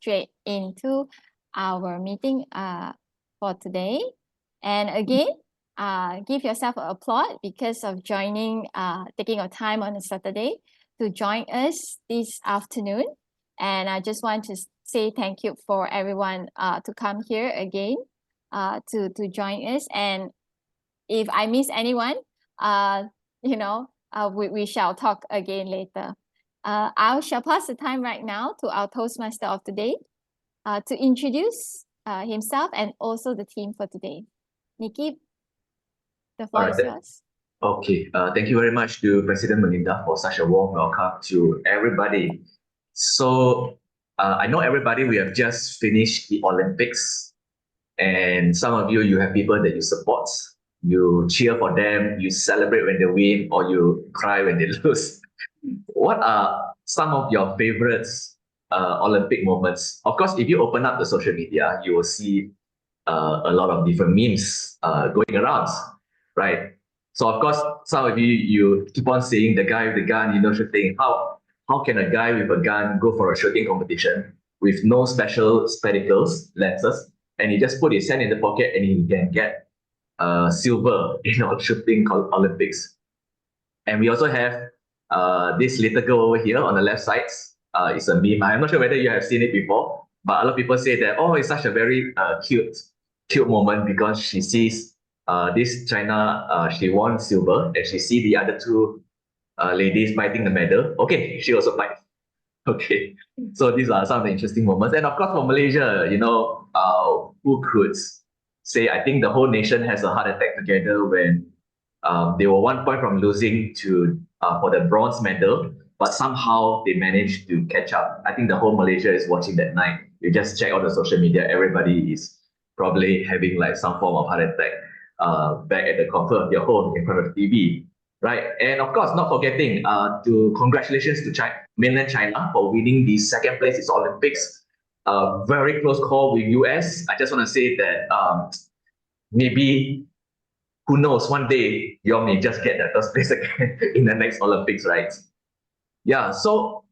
straight into our meeting for today. And again, give yourself an applaud because of taking your time on a Saturday to join us this afternoon. And I just want to say thank you for everyone to come here again to join us. And if I miss anyone, we shall talk again later. I shall pass the time right now to our Toastmaster of today to introduce himself and also the team for today. Nikki, the floor is yours. Okay, thank you very much to President Melinda for such a warm welcome to everybody. So I know everybody, we have just finished the Olympics, and some of you have people that you support. You cheer for them, you celebrate when they win, or you cry when they lose. What are some of your favorites Olympic moments? Of course, if you open up the social media, you will see a lot of different memes going around, right? So of course, some of you keep on saying the guy with the gun, shooting. How can a guy with a gun go for a shooting competition with no special spectacles, lenses, and he just put his hand in the pocket and he can get silver in shooting Olympics? And we also have this little girl over here on the left side. It's a meme. I'm not sure whether you have seen it before, but a lot of people say that, oh, it's such a very cute moment because she sees this China, she won silver, and she see the other two ladies fighting the medal. Okay, she also fight. Okay, so these are some of the interesting moments. And of course, for Malaysia, who could say, I think the whole nation has a heart attack together when they were 1 point from losing to for the bronze medal, but somehow they managed to catch up. I think the whole Malaysia is watching that night. You just check on the social media, everybody is probably having like some form of heart attack back at the comfort of their home in front of the TV, right? And of course, not forgetting congratulations to mainland China for winning the second place in Olympics. Very close call with US. I just want to say that maybe, who knows, one day you all may just get that first place again in the next Olympics, right? Yeah, so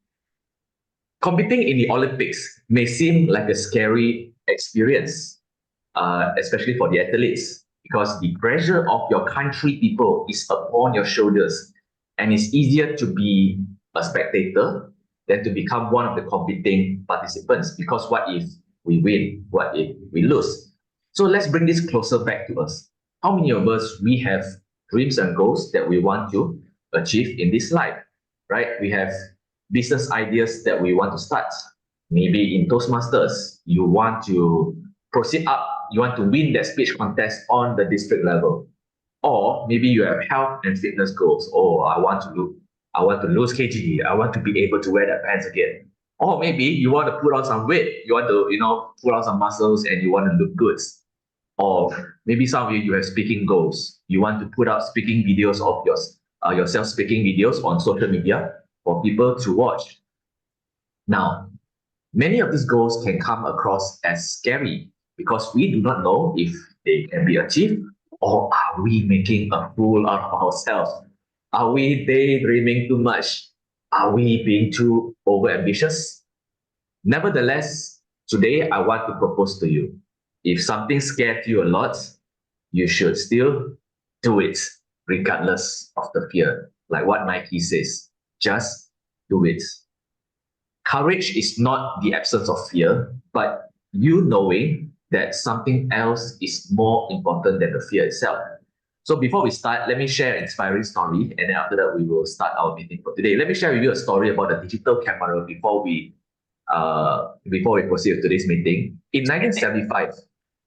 competing in the Olympics may seem like a scary experience, especially for the athletes, because the pressure of your country people is upon your shoulders, and it's easier to be a spectator than to become one of the competing participants, because what if we win? What if we lose? So let's bring this closer back to us. How many of us, we have dreams and goals that we want to achieve in this life, right? We have business ideas that we want to start. Maybe in Toastmasters, you want to proceed up, you want to win that speech contest on the district level. Or maybe you have health and fitness goals. Oh, I want to lose kg. I want to be able to wear that pants again. Or maybe you want to put on some weight. You want to, put on some muscles and you want to look good. Or maybe some of you have speaking goals. You want to put out speaking videos of yourself speaking videos on social media for people to watch. Now, many of these goals can come across as scary because we do not know if they can be achieved, or are we making a fool out of ourselves? Are we daydreaming too much? Are we being too overambitious? Nevertheless, today I want to propose to you, if something scares you a lot, you should still do it regardless of the fear. Like what Nike says, just do it. Courage is not the absence of fear, but you knowing that something else is more important than the fear itself. So before we start, let me share an inspiring story, and then after that, we will start our meeting for today. Let me share with you a story about the digital camera before we proceed with today's meeting. In 1975,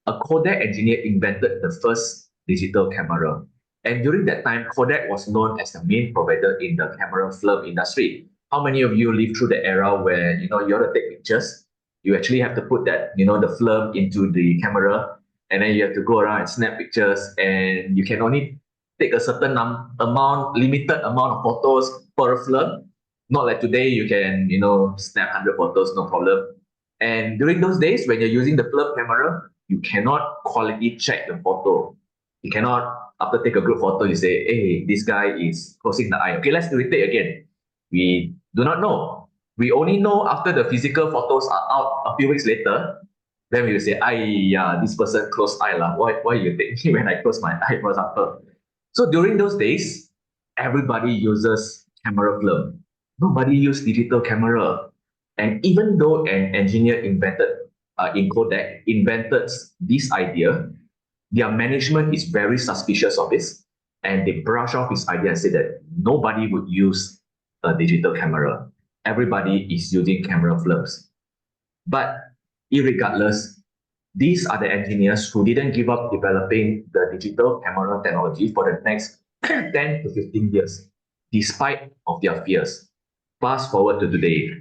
a Kodak engineer invented the first digital camera. And during that time, Kodak was known as the main provider in the camera film industry. How many of you lived through the era where, you want to take pictures? You actually have to put that, the film into the camera, and then you have to go around and snap pictures, and you can only take a certain limited amount of photos per film. Not like today, you can, snap 100 photos, no problem. And during those days, when you're using the film camera, you cannot quality check the photo. You cannot, after take a group photo, you say, hey, this guy is closing the eye. Okay, let's retake again. We do not know. We only know after the physical photos are out a few weeks later, then we will say, yeah, this person closed eye lah. Why you take me when I close my eye, for example? So during those days, everybody uses camera film. Nobody used digital camera. And even though an engineer in Kodak invented this idea, their management is very suspicious of this, and they brush off this idea and say that nobody would use a digital camera. Everybody is using camera films. But irregardless, these are the engineers who didn't give up developing the digital camera technology for the next 10 to 15 years, despite of their fears. Fast forward to today,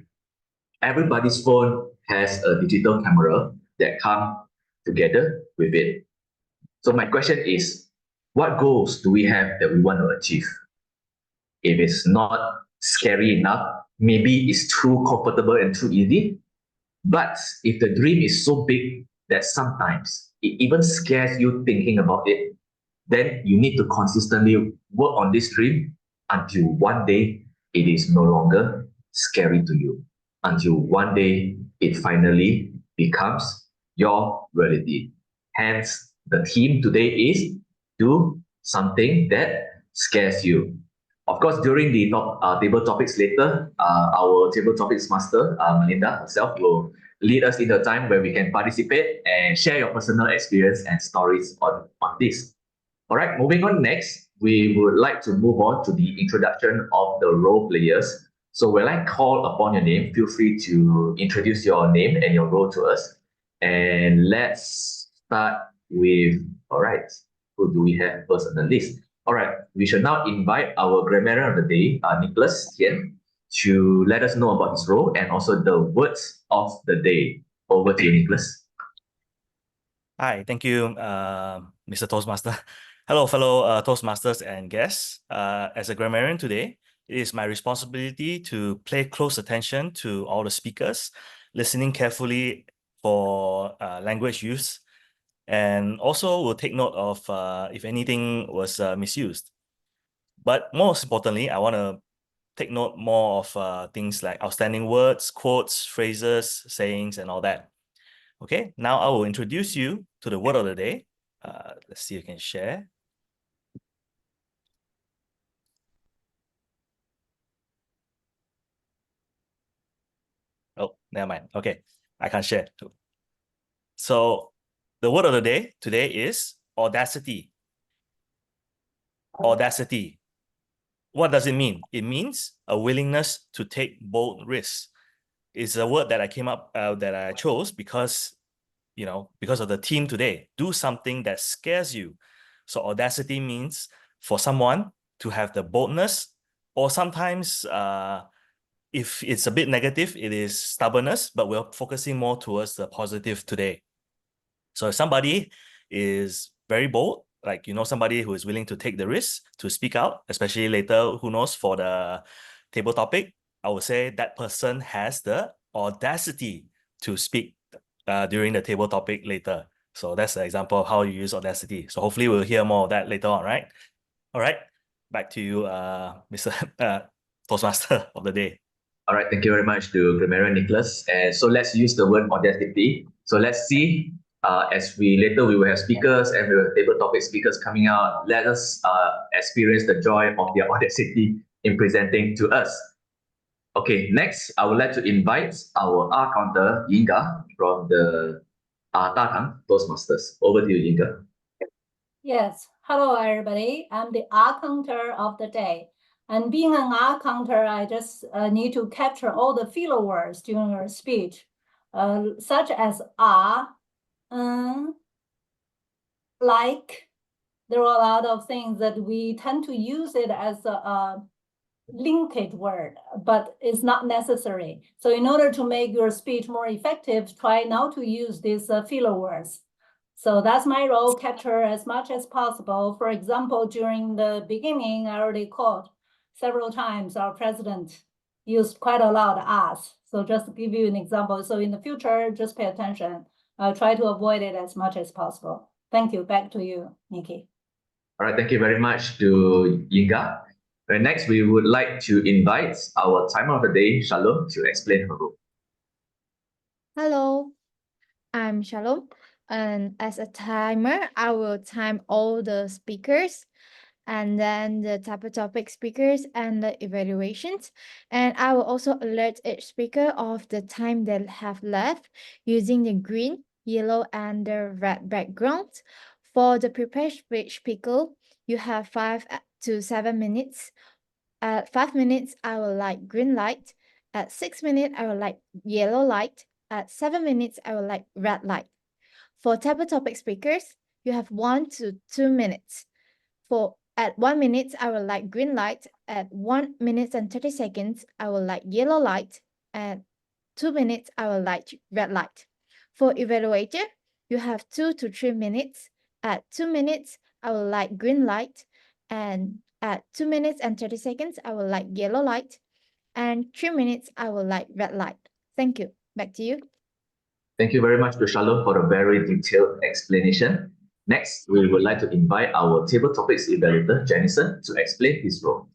everybody's phone has a digital camera that comes together with it. So my question is, what goals do we have that we want to achieve? If it's not scary enough, maybe it's too comfortable and too easy. But if the dream is so big that sometimes it even scares you thinking about it, then you need to consistently work on this dream until one day it is no longer scary to you, until one day it finally becomes your reality. Hence, the theme today is do something that scares you. Of course, during the table topics later, our table topics master, Melinda herself, will lead us into a time where we can participate and share your personal experience and stories on this. All right, moving on next, we would like to move on to the introduction of the role players. So when I call upon your name, feel free to introduce your name and your role to us. And let's start with, all right, who do we have first on the list? All right, we shall now invite our grammarian of the day, Nicholas Tian, to let us know about his role and also the words of the day. Over to you, Nicholas. Hi, thank you, Mr. Toastmaster. Hello, fellow Toastmasters and guests. As a grammarian today, it is my responsibility to pay close attention to all the speakers, listening carefully for language use, and also will take note of if anything was misused. But most importantly, I want to take note more of things like outstanding words, quotes, phrases, sayings, and all that. Okay, now I will introduce you to the word of the day. Let's see if you can share. Oh, never mind. Okay, I can't share. So the word of the day today is audacity. Audacity. What does it mean? It means a willingness to take bold risks. It's a word that I came up that I chose because, because of the theme today. Do something that scares you. So audacity means for someone to have the boldness, or sometimes if it's a bit negative, it is stubbornness, but we're focusing more towards the positive today. So if somebody is very bold, like, somebody who is willing to take the risk to speak out, especially later, who knows, for the table topic, I would say that person has the audacity to speak during the table topic later. So that's the example of how you use audacity. So hopefully we'll hear more of that later on, right? All right, back to you, Mr. Toastmaster of the day. All right, thank you very much to grammarian Nicholas. And so let's use the word audacity. So let's see, as we will have speakers and we will have table topic speakers coming out. Let us experience the joy of their audacity in presenting to us. Okay, next, I would like to invite our R counter, Yinga, from the Datang Toastmasters. Over to you, Yinga. Yes, hello everybody. I'm the R counter of the day. And being an R counter, I just need to capture all the filler words during your speech, such as like. There are a lot of things that we tend to use it as a linked word, but it's not necessary. So in order to make your speech more effective, try not to use these filler words. So that's my role, capture as much as possible. For example, during the beginning, I already called several times our president used quite a lot of us. So just to give you an example. So in the future, just pay attention. Try to avoid it as much as possible. Thank you. Back to you, Nikki. All right, thank you very much to Yinga. Right, next, we would like to invite our timer of the day, Shalom, to explain her role. Hello, I'm Shalom, and as a timer, I will time all the speakers and then the type of topic speakers and the evaluations. And I will also alert each speaker of the time they have left using the green, yellow, and the red background. For the prepared speech speaker, you have 5 to 7 minutes. At 5 minutes, I will like green light. At 6 minutes, I will like yellow light. At 7 minutes, I will like red light. For table topic speakers, you have 1 to 2 minutes. At 1 minute, I will like green light. At 1 minute and 30 seconds, I will like yellow light. At 2 minutes, I will like red light. For evaluator, you have 2 to 3 minutes. At 2 minutes, I will like green light. And at 2 minutes and 30 seconds, I will like yellow light. And 3 minutes, I will like red light. Thank you. Back to you. Thank you very much to Shalom for a very detailed explanation. Next, we would like to invite our table topics evaluator, Jennison, to explain his role.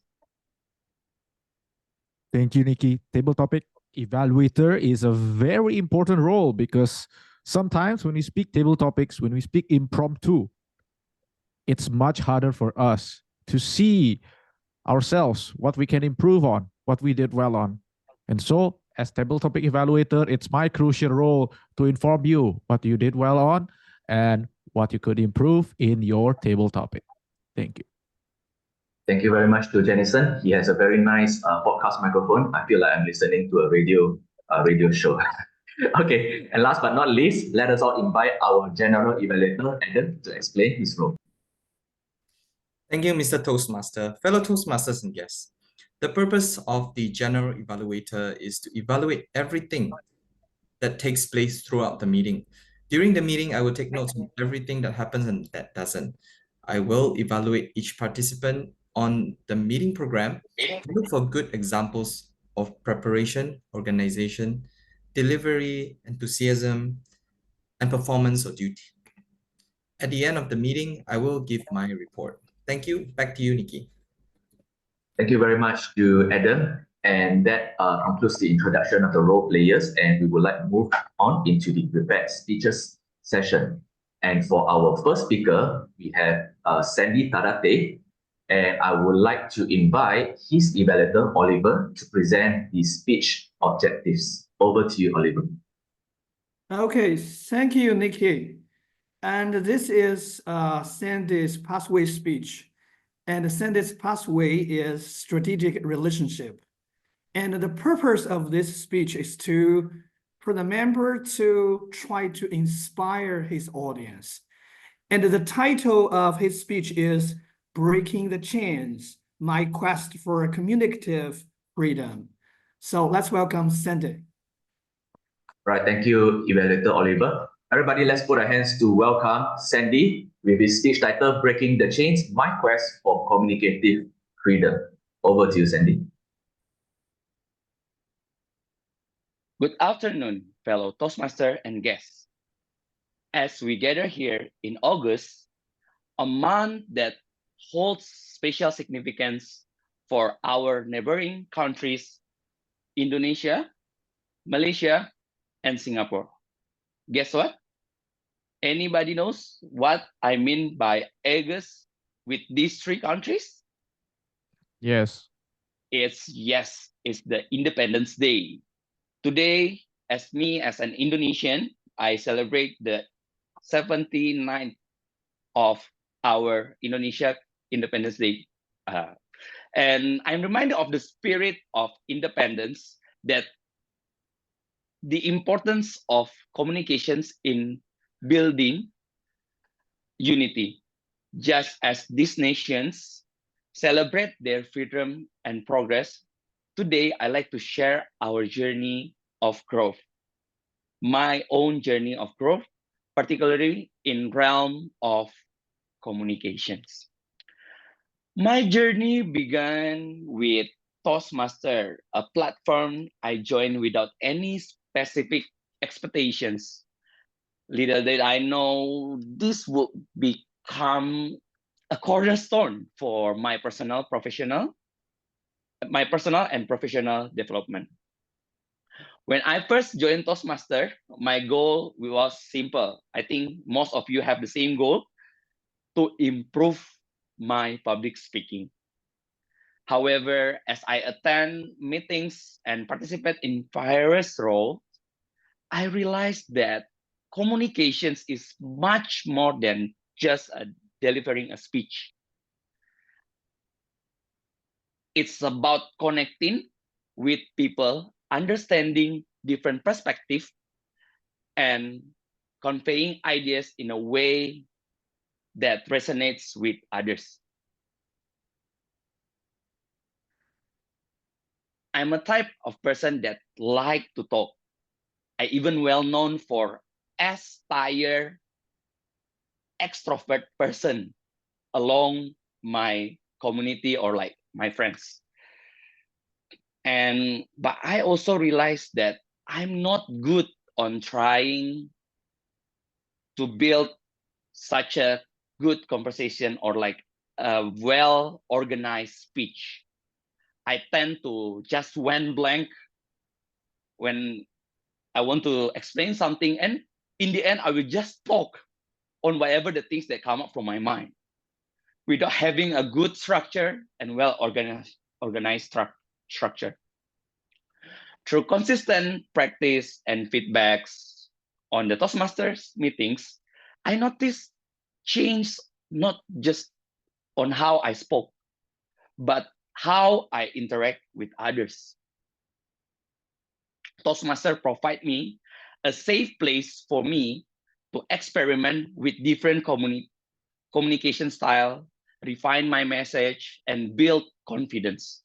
Thank you, Nikki. Table topic evaluator is a very important role because sometimes when we speak table topics, when we speak impromptu, it's much harder for us to see ourselves, what we can improve on, what we did well on. And so as table topic evaluator, it's my crucial role to inform you what you did well on and what you could improve in your table topic. Thank you. Thank you very much to Jennison. He has a very nice podcast microphone. I feel like I'm listening to a radio show. Okay, and last but not least, let us all invite our general evaluator, Adam, to explain his role. Thank you, Mr. Toastmaster. Fellow Toastmasters and guests, the purpose of the general evaluator is to evaluate everything that takes place throughout the meeting. During the meeting, I will take notes on everything that happens and that doesn't. I will evaluate each participant on the meeting program, look for good examples of preparation, organization, delivery, enthusiasm, and performance or duty. At the end of the meeting, I will give my report. Thank you. Back to you, Nikki. Thank you very much to Adam. And that concludes the introduction of the role players. And we would like to move on into the prepared speeches session. And for our first speaker, we have Sandy Tarate. And I would like to invite his evaluator, Oliver, to present the speech objectives. Over to you, Oliver. Okay, thank you, Nikki. And this is Sandy's pathway speech. And Sandy's pathway is strategic relationship. And the purpose of this speech is for the member to try to inspire his audience. And the title of his speech is Breaking the Chains, My Quest for Communicative Freedom. So let's welcome Sandy. Right, thank you, Evaluator Oliver. Everybody, let's put our hands to welcome Sandy with his speech title, Breaking the Chains, My Quest for Communicative Freedom. Over to you, Sandy. Good afternoon, fellow Toastmaster and guests. As we gather here in August, a month that holds special significance for our neighboring countries, Indonesia, Malaysia, and Singapore. Guess what? Anybody knows what I mean by August with these three countries? Yes. It's the Independence Day. Today, as an Indonesian, I celebrate the 79th of our Indonesia Independence Day. And I'm reminded of the spirit of independence, that the importance of communications in building unity. Just as these nations celebrate their freedom and progress, today I'd like to share our journey of growth. My own journey of growth, particularly in realm of communications. My journey began with Toastmaster, a platform I joined without any specific expectations. Little did I know this would become a cornerstone for my personal, professional, my personal and professional development. When I first joined Toastmaster, my goal was simple. I think most of you have the same goal, to improve my public speaking. However, as I attend meetings and participate in various roles, I realized that communications is much more than just delivering a speech. It's about connecting with people, understanding different perspectives, and conveying ideas in a way that resonates with others. I'm a type of person that like to talk. I even well known for aspire extrovert person along my community or like my friends. But I also realized that I'm not good on trying to build such a good conversation or like a well-organized speech. I tend to just went blank when I want to explain something, and in the end, I will just talk on whatever the things that come up from my mind, without having a good structure and well-organized structure. Through consistent practice and feedbacks on the Toastmasters meetings, I noticed change not just on how I spoke, but how I interact with others. Toastmaster provide me a safe place for me to experiment with different communication style, refine my message, and build confidence.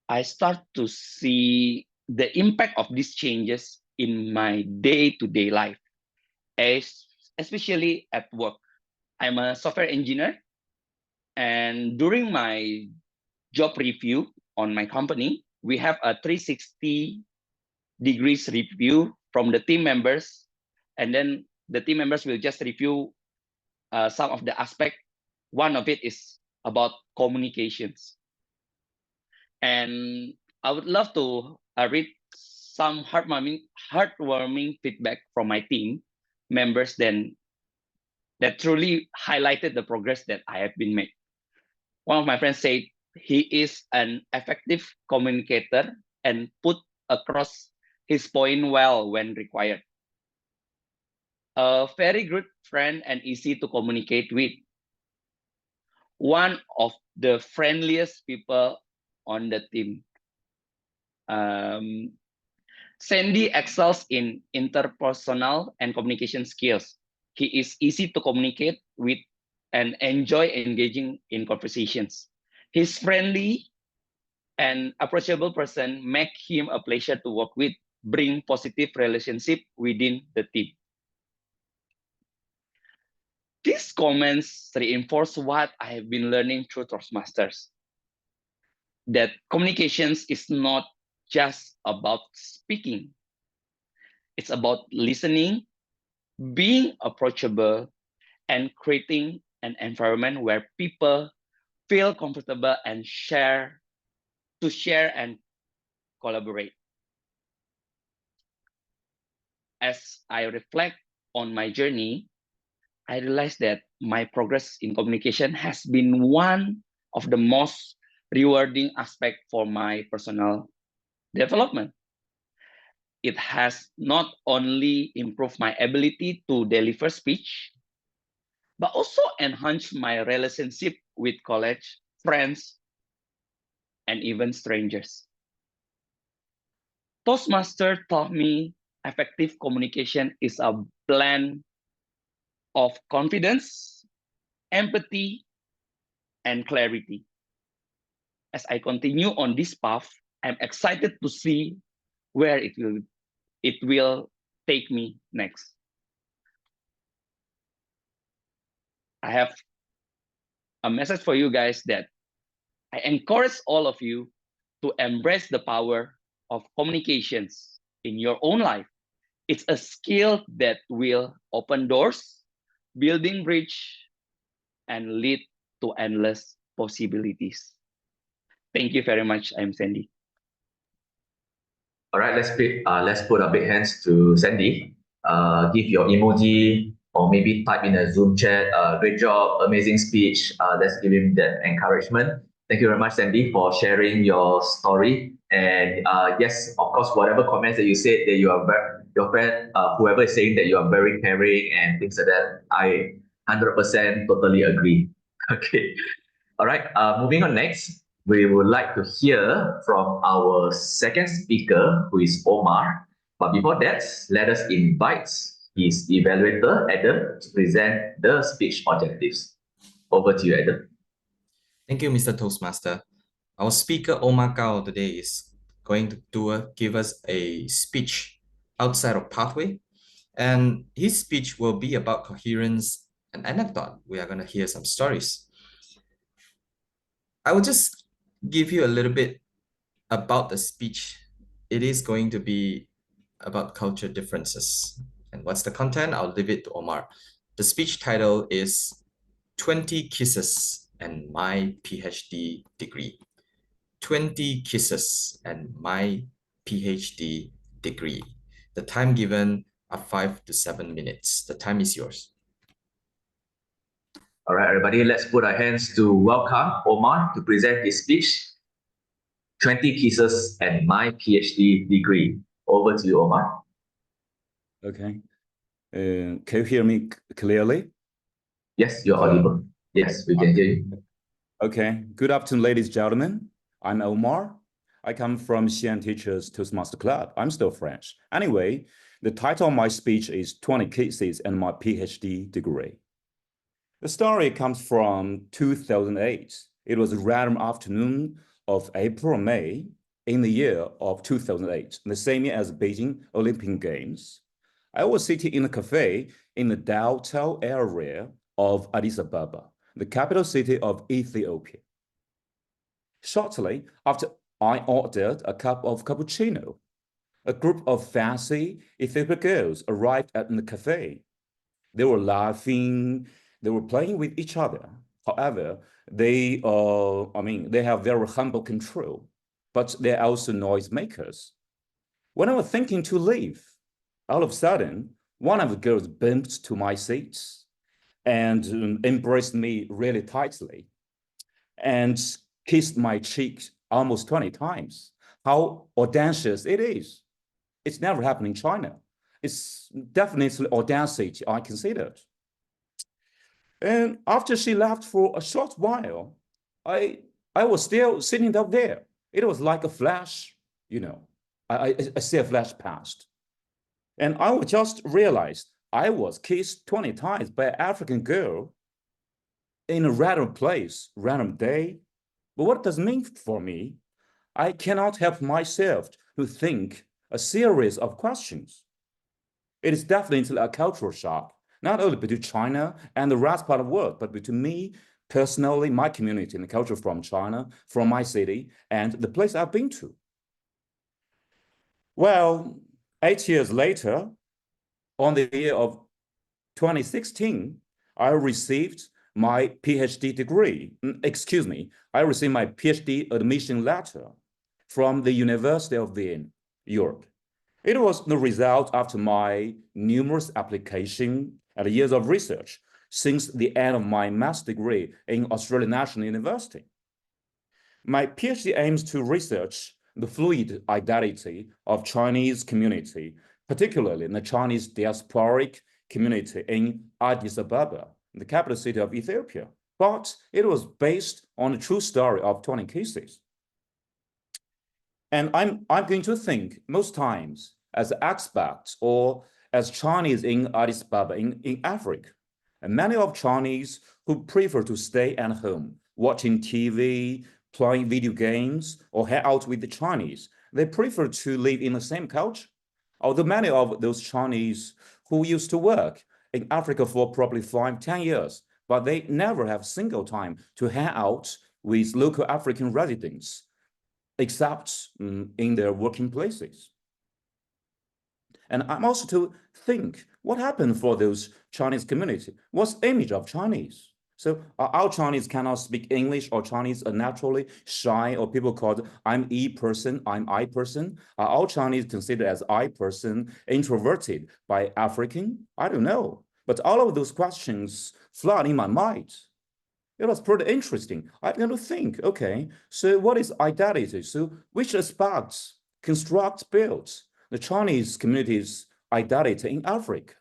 I start to see the impact of these changes in my day-to-day life, especially at work. I'm a software engineer, and during my job review on my company, we have a 360 degrees review from the team members, and then the team members will just review some of the aspect. One of it is about communications. And I would love to read some heartwarming feedback from my team members that truly highlighted the progress that I have been made. One of my friends said he is an effective communicator and put across his point well when required. A very good friend and easy to communicate with. One of the friendliest people on the team. Sandy excels in interpersonal and communication skills. He is easy to communicate with and enjoy engaging in conversations. His friendly and approachable person make him a pleasure to work with, bring positive relationship within the team. These comments reinforce what I have been learning through Toastmasters, that communications is not just about speaking. It's about listening, being approachable, and creating an environment where people feel comfortable and share and collaborate. As I reflect on my journey, I realized that my progress in communication has been one of the most rewarding aspects for my personal development. It has not only improved my ability to deliver speech, but also enhanced my relationship with colleagues, friends, and even strangers. Toastmaster taught me effective communication is a blend of confidence, empathy, and clarity. As I continue on this path, I'm excited to see where it will take me next. I have a message for you guys that I encourage all of you to embrace the power of communications in your own life. It's a skill that will open doors, building bridge, and lead to endless possibilities. Thank you very much. I'm Sandy. All right, let's put our big hands to Sandy. Give your emoji or maybe type in a Zoom chat. Great job, amazing speech. Let's give him that encouragement. Thank you very much, Sandy, for sharing your story. And yes, of course, whatever comments that you said that you are your friend, whoever is saying that you are very caring and things like that, I 100% totally agree. Okay. All right. Moving on next, we would like to hear from our second speaker, who is Omar. But before that, let us invite his evaluator, Adam, to present the speech objectives. Over to you, Adam. Thank you, Mr. Toastmaster. Our speaker, Omar Gao, today is going to give us a speech outside of Pathway. And his speech will be about coherence and anecdote. We are going to hear some stories. I will just give you a little bit about the speech. It is going to be about culture differences. And what's the content? I'll leave it to Omar. The speech title is 20 Kisses and My PhD Degree. 20 Kisses and My PhD Degree. The time given are 5 to 7 minutes. The time is yours. All right, everybody, let's put our hands to welcome Omar to present his speech, 20 Kisses and My PhD Degree. Over to you, Omar. Okay. Can you hear me clearly? Yes, you're audible. Yes, we can hear you. Okay. Good afternoon, ladies and gentlemen. I'm Omar. I come from Xi'an Teachers Toastmaster Club. I'm still French. Anyway, the title of my speech is 20 Kisses and My PhD Degree. The story comes from 2008. It was a random afternoon of April or May in the year of 2008, the same year as Beijing Olympic Games. I was sitting in a cafe in the Delta area of Addis Ababa, the capital city of Ethiopia. Shortly after I ordered a cup of cappuccino, a group of fancy Ethiopian girls arrived at the cafe. They were laughing, they were playing with each other. However, they have very humble control, but they're also noisemakers. When I was thinking to leave, all of a sudden, one of the girls bumped to my seat and embraced me really tightly and kissed my cheek almost 20 times. How audacious it is. It's never happened in China. It's definitely audacity I considered. And after she left for a short while, I was still sitting up there. It was like a flash, you know. I see a flash past. And I just realized I was kissed 20 times by an African girl in a random place, random day. But what does it mean for me? I cannot help myself to think a series of questions. It is definitely a cultural shock, not only between China and the rest part of the world, but between me personally, my community and the culture from China, from my city, and the place I've been to. Well, 8 years later, on the year of 2016, I received my PhD degree. I received my PhD admission letter from the University of Vienna, Europe. It was the result after my numerous applications and years of research since the end of my master's degree in Australian National University. My PhD aims to research the fluid identity of Chinese community, particularly in the Chinese diasporic community in Addis Ababa, the capital city of Ethiopia. But it was based on the true story of 20 Kisses. And I'm going to think most times as expats or as Chinese in Addis Ababa in Africa, and many of Chinese who prefer to stay at home, watching TV, playing video games, or hang out with the Chinese, they prefer to live in the same culture. Although many of those Chinese who used to work in Africa for probably 5-10 years, but they never have a single time to hang out with local African residents, except in their working places. And I'm also to think, what happened for those Chinese community? What's the image of Chinese? So our Chinese cannot speak English, or Chinese are naturally shy, or people called I'm E person, I'm I person. Are all Chinese considered as I person, introverted by African? I don't know. But all of those questions flood in my mind. It was pretty interesting. I began to think, okay, so what is identity? So which aspects build the Chinese community's identity in Africa?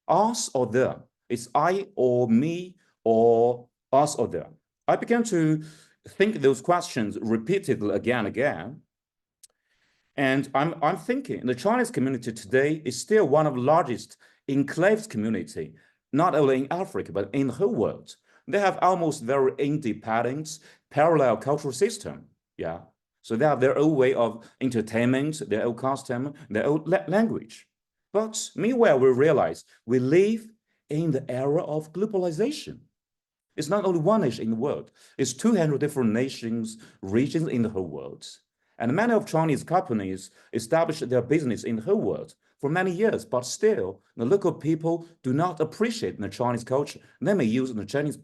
Us or them? It's I or me, or us or them? I began to think those questions repeatedly again and again. And I'm thinking the Chinese community today is still one of the largest enclaves community, not only in Africa, but in the whole world. They have almost very independent, parallel cultural system. Yeah. So they have their own way of entertainment, their own custom, their own language. But meanwhile, we realize we live in the era of globalization. It's not only one nation in the world, it's 200 different nations, regions in the whole world. And many of Chinese companies established their business in the whole world for many years, but still, the local people do not appreciate the Chinese culture. They may use the Chinese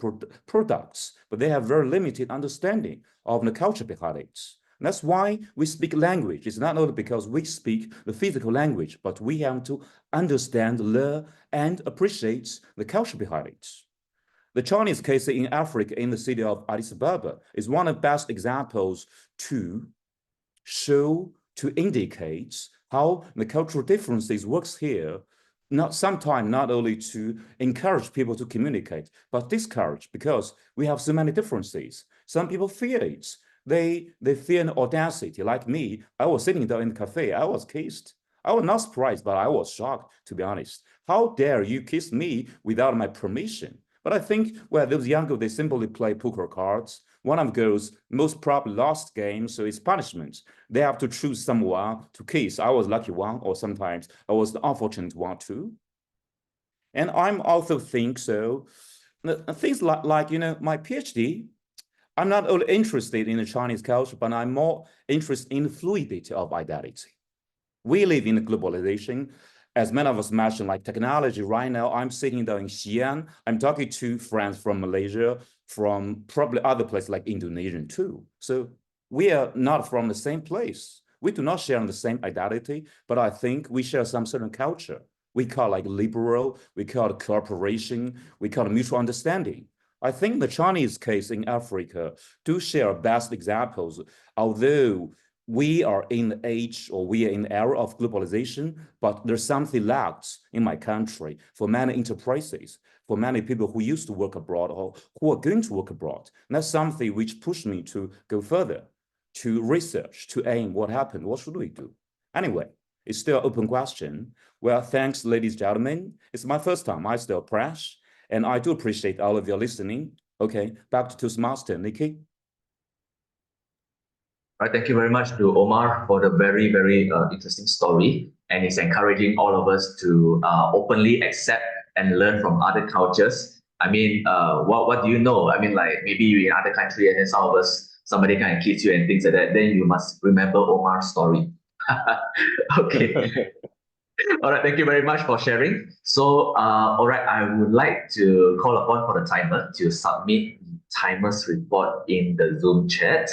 products, but they have very limited understanding of the culture behind it. And that's why we speak language. It's not only because we speak the physical language, but we have to understand, learn, and appreciate the culture behind it. The Chinese case in Africa, in the city of Addis Ababa, is one of the best examples to show, to indicate how the cultural differences works here, not only to encourage people to communicate, but discourage, because we have so many differences. Some people fear it. They fear an audacity. Like me, I was sitting down in the cafe, I was kissed. I was not surprised, but I was shocked, to be honest. How dare you kiss me without my permission? But I think, well, those younger, they simply play poker cards. One of the girls most probably lost game, so it's punishment. They have to choose someone to kiss. I was lucky one, or sometimes I was the unfortunate one too. And I'm also think so. Things like you know, my PhD, I'm not only interested in the Chinese culture, but I'm more interested in the fluidity of identity. We live in globalization. As many of us mentioned, like technology, right now, I'm sitting down in Xi'an. I'm talking to friends from Malaysia, from probably other places like Indonesia too. So we are not from the same place. We do not share the same identity, but I think we share some certain culture. We call like liberal, we call it cooperation, we call it mutual understanding. I think the Chinese case in Africa do share best examples, although we are in the age, or we are in the era of globalization, but there's something lacks in my country for many enterprises, for many people who used to work abroad or who are going to work abroad. And that's something which pushed me to go further, to research, to aim what happened, what should we do? Anyway, it's still an open question. Well, thanks, ladies and gentlemen. It's my first time, I still fresh, and I do appreciate all of your listening. Okay, back to Toastmaster, Nikki. Right, thank you very much to Omar for the very, very interesting story. And it's encouraging all of us to openly accept and learn from other cultures. I mean, what do you know? I mean, like maybe you're in other country and then somebody kind of kiss you and things like that. Then you must remember Omar's story. Okay. All right, thank you very much for sharing. So, all right, I would like to call upon for the timer to submit the timer's report in the Zoom chat.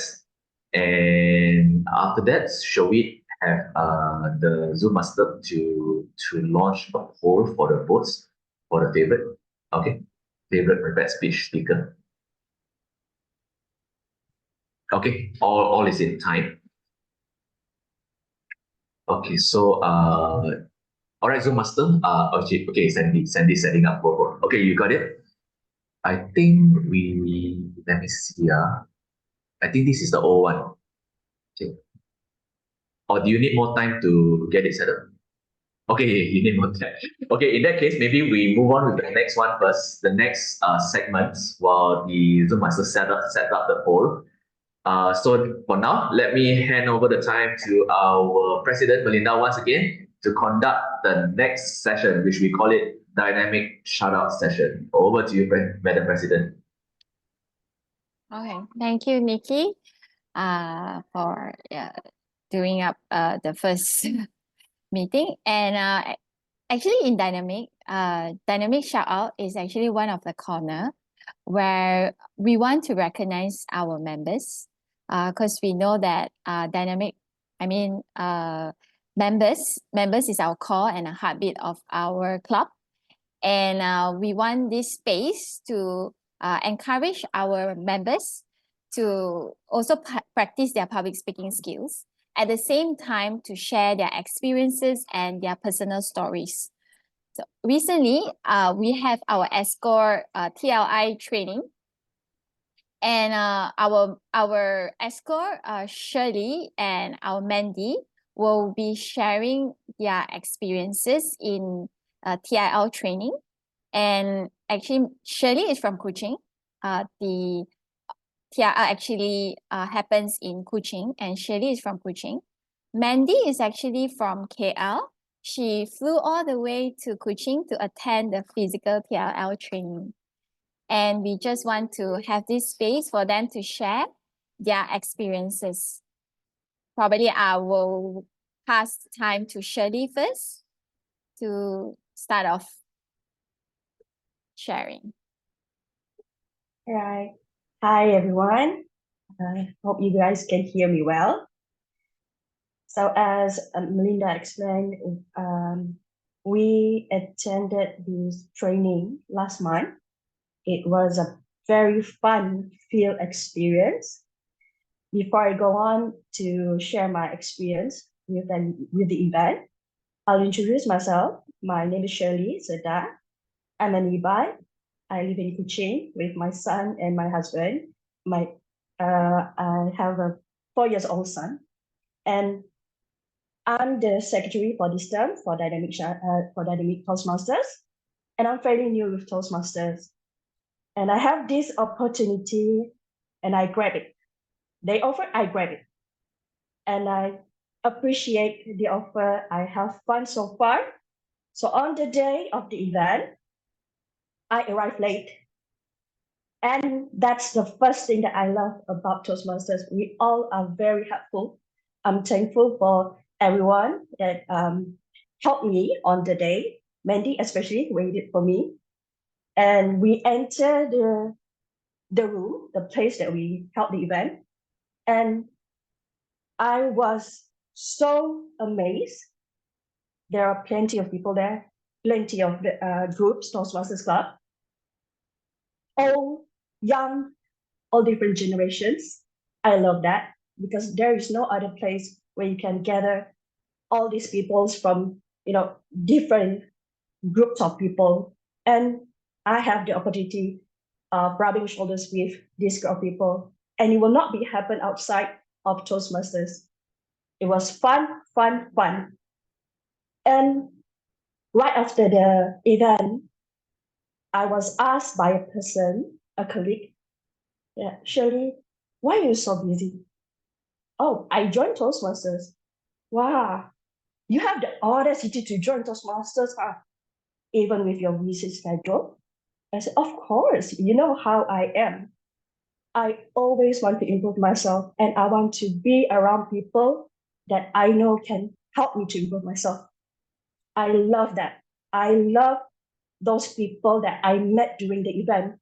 And after that, shall we have the Zoom master to launch a poll for the votes for the favorite prepared speech speaker. Okay, all is in time. Okay, so all right, Zoom master. Okay, Sandy setting up for. Okay, you got it. I think let me see. I think this is the old one. Okay. Or do you need more time to get it set up? Okay, you need more time. Okay, in that case, maybe we move on with the next one first. The next segment while the Zoom master set up the poll. So for now, let me hand over the time to our President Melinda once again to conduct the next session, which we call it Dynamic Shoutout Session. Over to you, Madam President. Okay, thank you, Nikki, for doing up the first meeting. And actually in Dynamic Shoutout is actually one of the corner where we want to recognize our members, because we know that members is our core and a heartbeat of our club. And we want this space to encourage our members to also practice their public speaking skills, at the same time to share their experiences and their personal stories. So recently, we have our ESCOR TLI training, and our ESCOR Shirley and our Mandy will be sharing their experiences in TIL training. And actually, Shirley is from Kuching. The TIL actually happens in Kuching, and Shirley is from Kuching. Mandy is actually from KL. She flew all the way to Kuching to attend the physical TLL training. And we just want to have this space for them to share their experiences. Probably I will pass time to Shirley first to start off sharing. All right. Hi, everyone. I hope you guys can hear me well. So as Melinda explained, we attended this training last month. It was a very fun field experience. Before I go on to share my experience with the event, I'll introduce myself. My name is Shirley Seda. I'm an Ibai. I live in Kuching with my son and my husband. I have a 4-year-old son, and I'm the secretary for this term for Dynamic Toastmasters, and I'm fairly new with Toastmasters. And I have this opportunity, and I grab it. They offer, I grab it, and I appreciate the offer. I have fun so far. So on the day of the event, I arrived late. And that's the first thing that I love about Toastmasters. We all are very helpful. I'm thankful for everyone that helped me on the day. Mandy especially waited for me. And we entered the room, the place that we held the event. And I was so amazed. There are plenty of people there, plenty of groups, Toastmasters Club, all young, all different generations. I love that because there is no other place where you can gather all these people from, different groups of people. And I have the opportunity of rubbing shoulders with this group of people. And it will not be happen outside of Toastmasters. It was fun. And right after the event, I was asked by a person, a colleague, Shirley, why are you so busy? Oh, I joined Toastmasters. Wow, you have the audacity to join Toastmasters, even with your busy schedule? I said, of course, you know how I am. I always want to improve myself, and I want to be around people that I know can help me to improve myself. I love that. I love those people that I met during the event.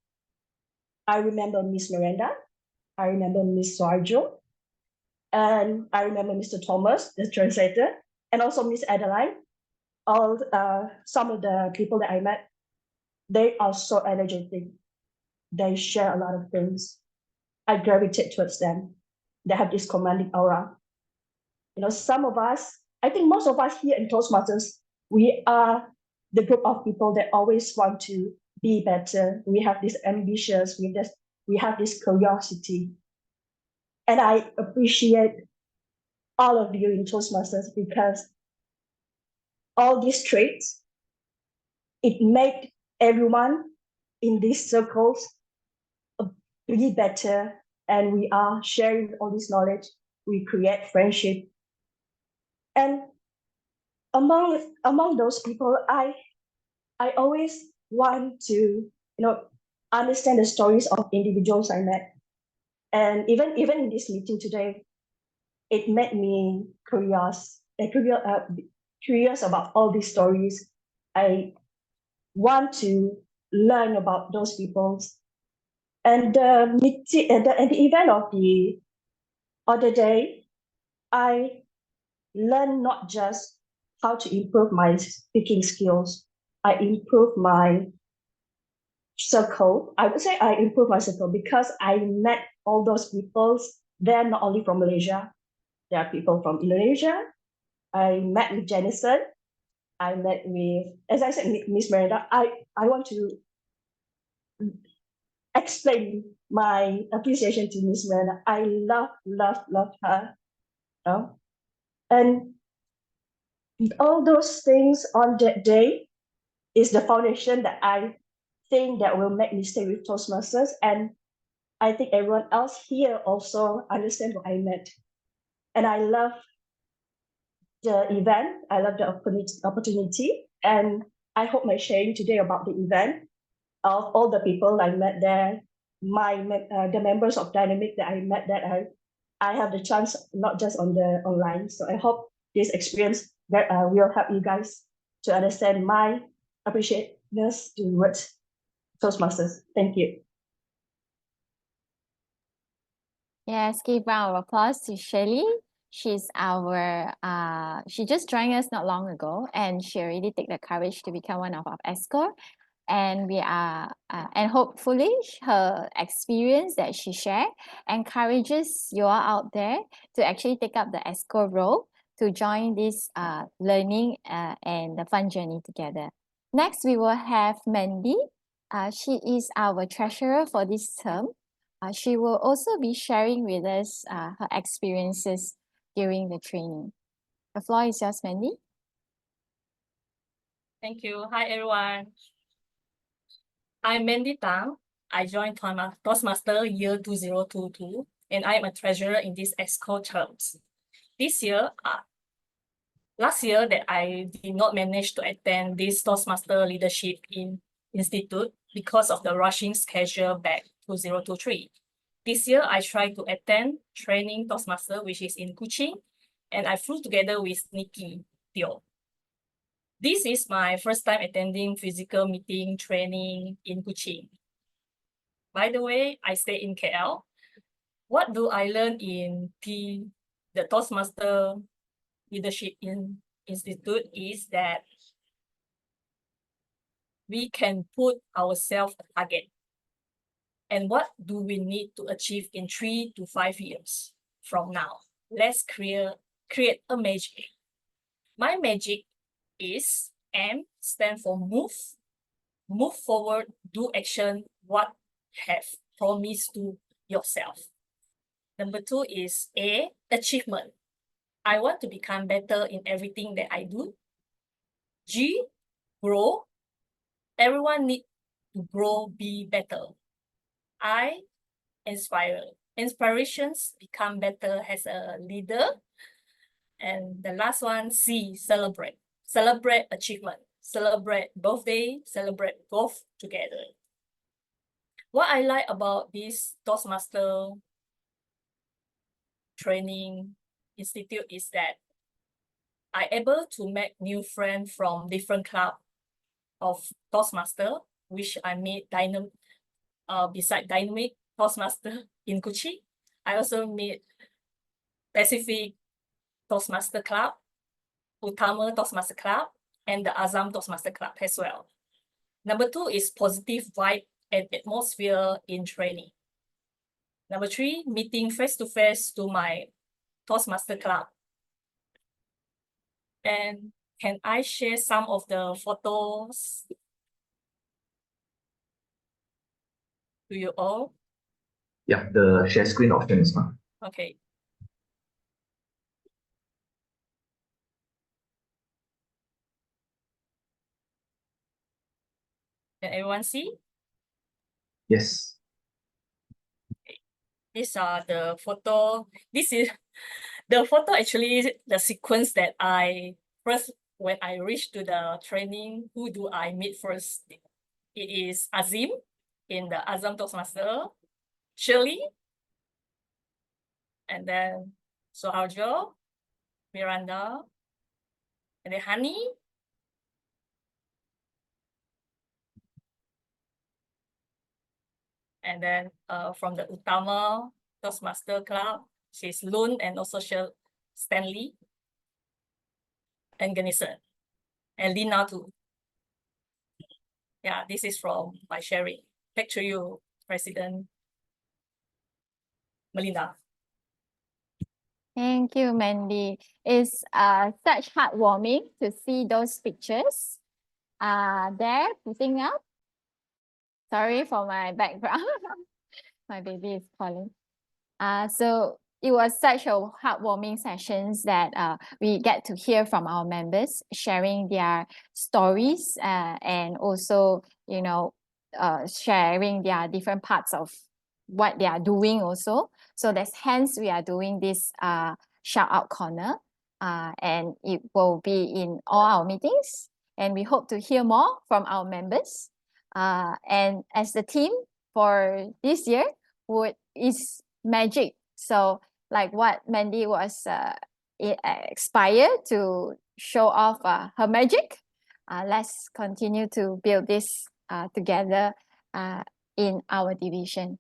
I remember Miss Miranda, I remember Miss Sarjo, and I remember Mr. Thomas, the translator, and also Miss Adeline. All some of the people that I met, they are so energetic. They share a lot of things. I gravitate towards them. They have this commanding aura. Some of us, I think most of us here in Toastmasters, we are the group of people that always want to be better. We have this ambitious, we have this curiosity. And I appreciate all of you in Toastmasters because all these traits, it made everyone in these circles be better. And we are sharing all this knowledge. We create friendship. And among those people, I always want to, understand the stories of individuals I met. And even in this meeting today, it made me curious about all these stories. I want to learn about those people And the meeting and the event of the other day, I learned not just how to improve my speaking skills, I improved my circle. I would say I improved my circle because I met all those people. They're not only from Malaysia, there are people from Indonesia. I met with Jenison. I met with, as I said, Miss Miranda. I want to explain my appreciation to Miss Miranda. I love her. You know? And all those things on that day is the foundation that I think that will make me stay with Toastmasters. And I think everyone else here also understand what I meant. And I love the event. I love the opportunity. And I hope my sharing today about the event of all the people I met there, the members of Dynamic that I met that I have the chance, not just on the online. So I hope this experience that will help you guys to understand my appreciativeness towards Toastmasters. Thank you. Yes, give round of applause to Shirley. She's she just joined us not long ago, and she already take the courage to become one of our escort. And we are, and hopefully her experience that she shared encourages you all out there to actually take up the escort role to join this learning and the fun journey together. Next, we will have Mandy. She is our treasurer for this term. She will also be sharing with us her experiences during the training. The floor is yours, Mandy. Thank you. Hi, everyone. I'm Mandy Tang. I joined Toastmaster year 2022, and I am a treasurer in this EXCO terms. This year, last year that I did not manage to attend this Toastmaster Leadership Institute because of the rushing schedule back 2023. This year, I tried to attend training Toastmaster, which is in Kuching, and I flew together with Nikki Teo. This is my first time attending physical meeting training in Kuching. By the way, I stay in KL. What do I learn in the Toastmaster Leadership Institute is that we can put ourselves a target. And what do we need to achieve in 3 to 5 years from now? Let's create a magic. My magic is M, stand for move forward, do action, what have promised to yourself. Number 2 is A, achievement. I want to become better in everything that I do. G, grow. Everyone needs to grow, be better. I, inspire. Inspirations become better as a leader. And the last one, C, celebrate. Celebrate achievement. Celebrate birthday, celebrate both together. What I like about this Toastmaster Training Institute is that I'm able to make new friends from different clubs of Toastmaster, which I meet beside Dynamic Toastmaster in Kuching. I also meet Pacific Toastmaster Club, Utama Toastmaster Club, and the Azam Toastmaster Club as well. Number 2 is positive vibe and atmosphere in training. Number 3, meeting face-to-face to my Toastmaster Club. And can I share some of the photos to you all? Yeah, the share screen option is not. Okay. Can everyone see? Yes. These are the photo. This is the photo, actually, the sequence that when I reach to the training, who do I meet first? It is Azim in the Azam Toastmaster, Shirley, and then Soharjo, Miranda, and then Hani. And then from the Utama Toastmaster Club, she's Loon and also Stanley and Ganison and Lina too. Yeah, this is from my sharing. Back to you, President Melinda. Thank you, Mandy. It's such heartwarming to see those pictures there putting up. Sorry for my background. My baby is calling. So it was such a heartwarming sessions that we get to hear from our members sharing their stories and also, you know, sharing their different parts of what they are doing also. So that's hence we are doing this shout out corner and it will be in all our meetings and we hope to hear more from our members. And as the theme for this year is magic. So like what Mandy was inspired to show off her magic. Let's continue to build this together in our division.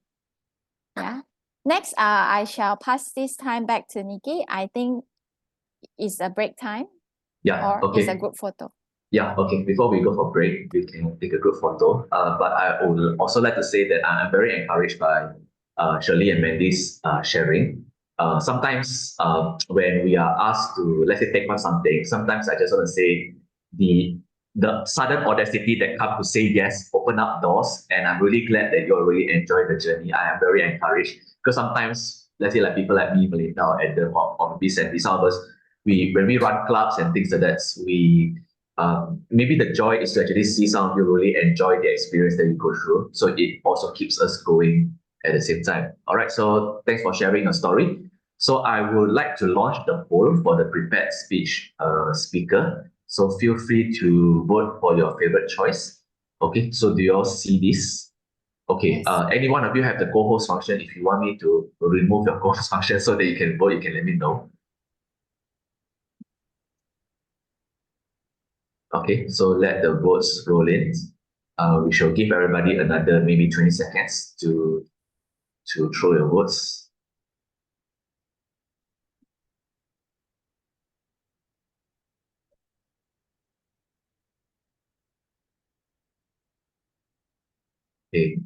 Yeah. Next, I shall pass this time back to Nikki. I think it's a break time. Yeah, or okay. it's a group photo. Yeah, okay. Before we go for break, we can take a group photo. But I would also like to say that I'm very encouraged by Shirley and Mandy's sharing. Sometimes when we are asked to, let's say, take on something, sometimes I just want to say the sudden audacity that comes to say yes, open up doors. And I'm really glad that you're really enjoying the journey. I am very encouraged because sometimes, let's say, like people like me, Melinda, or maybe Sandy, some of us, when we run clubs and things like that, maybe the joy is to actually see some of you really enjoy the experience that you go through. So it also keeps us going at the same time. All right, so thanks for sharing your story. So I would like to launch the poll for the prepared speech speaker. So feel free to vote for your favorite choice. Okay, so do you all see this? Okay, Yes. any one of you have the co-host function. If you want me to remove your co-host function so that you can vote, you can let me know. Okay, so let the votes roll in. We shall give everybody another maybe 20 seconds to throw your votes. Okay.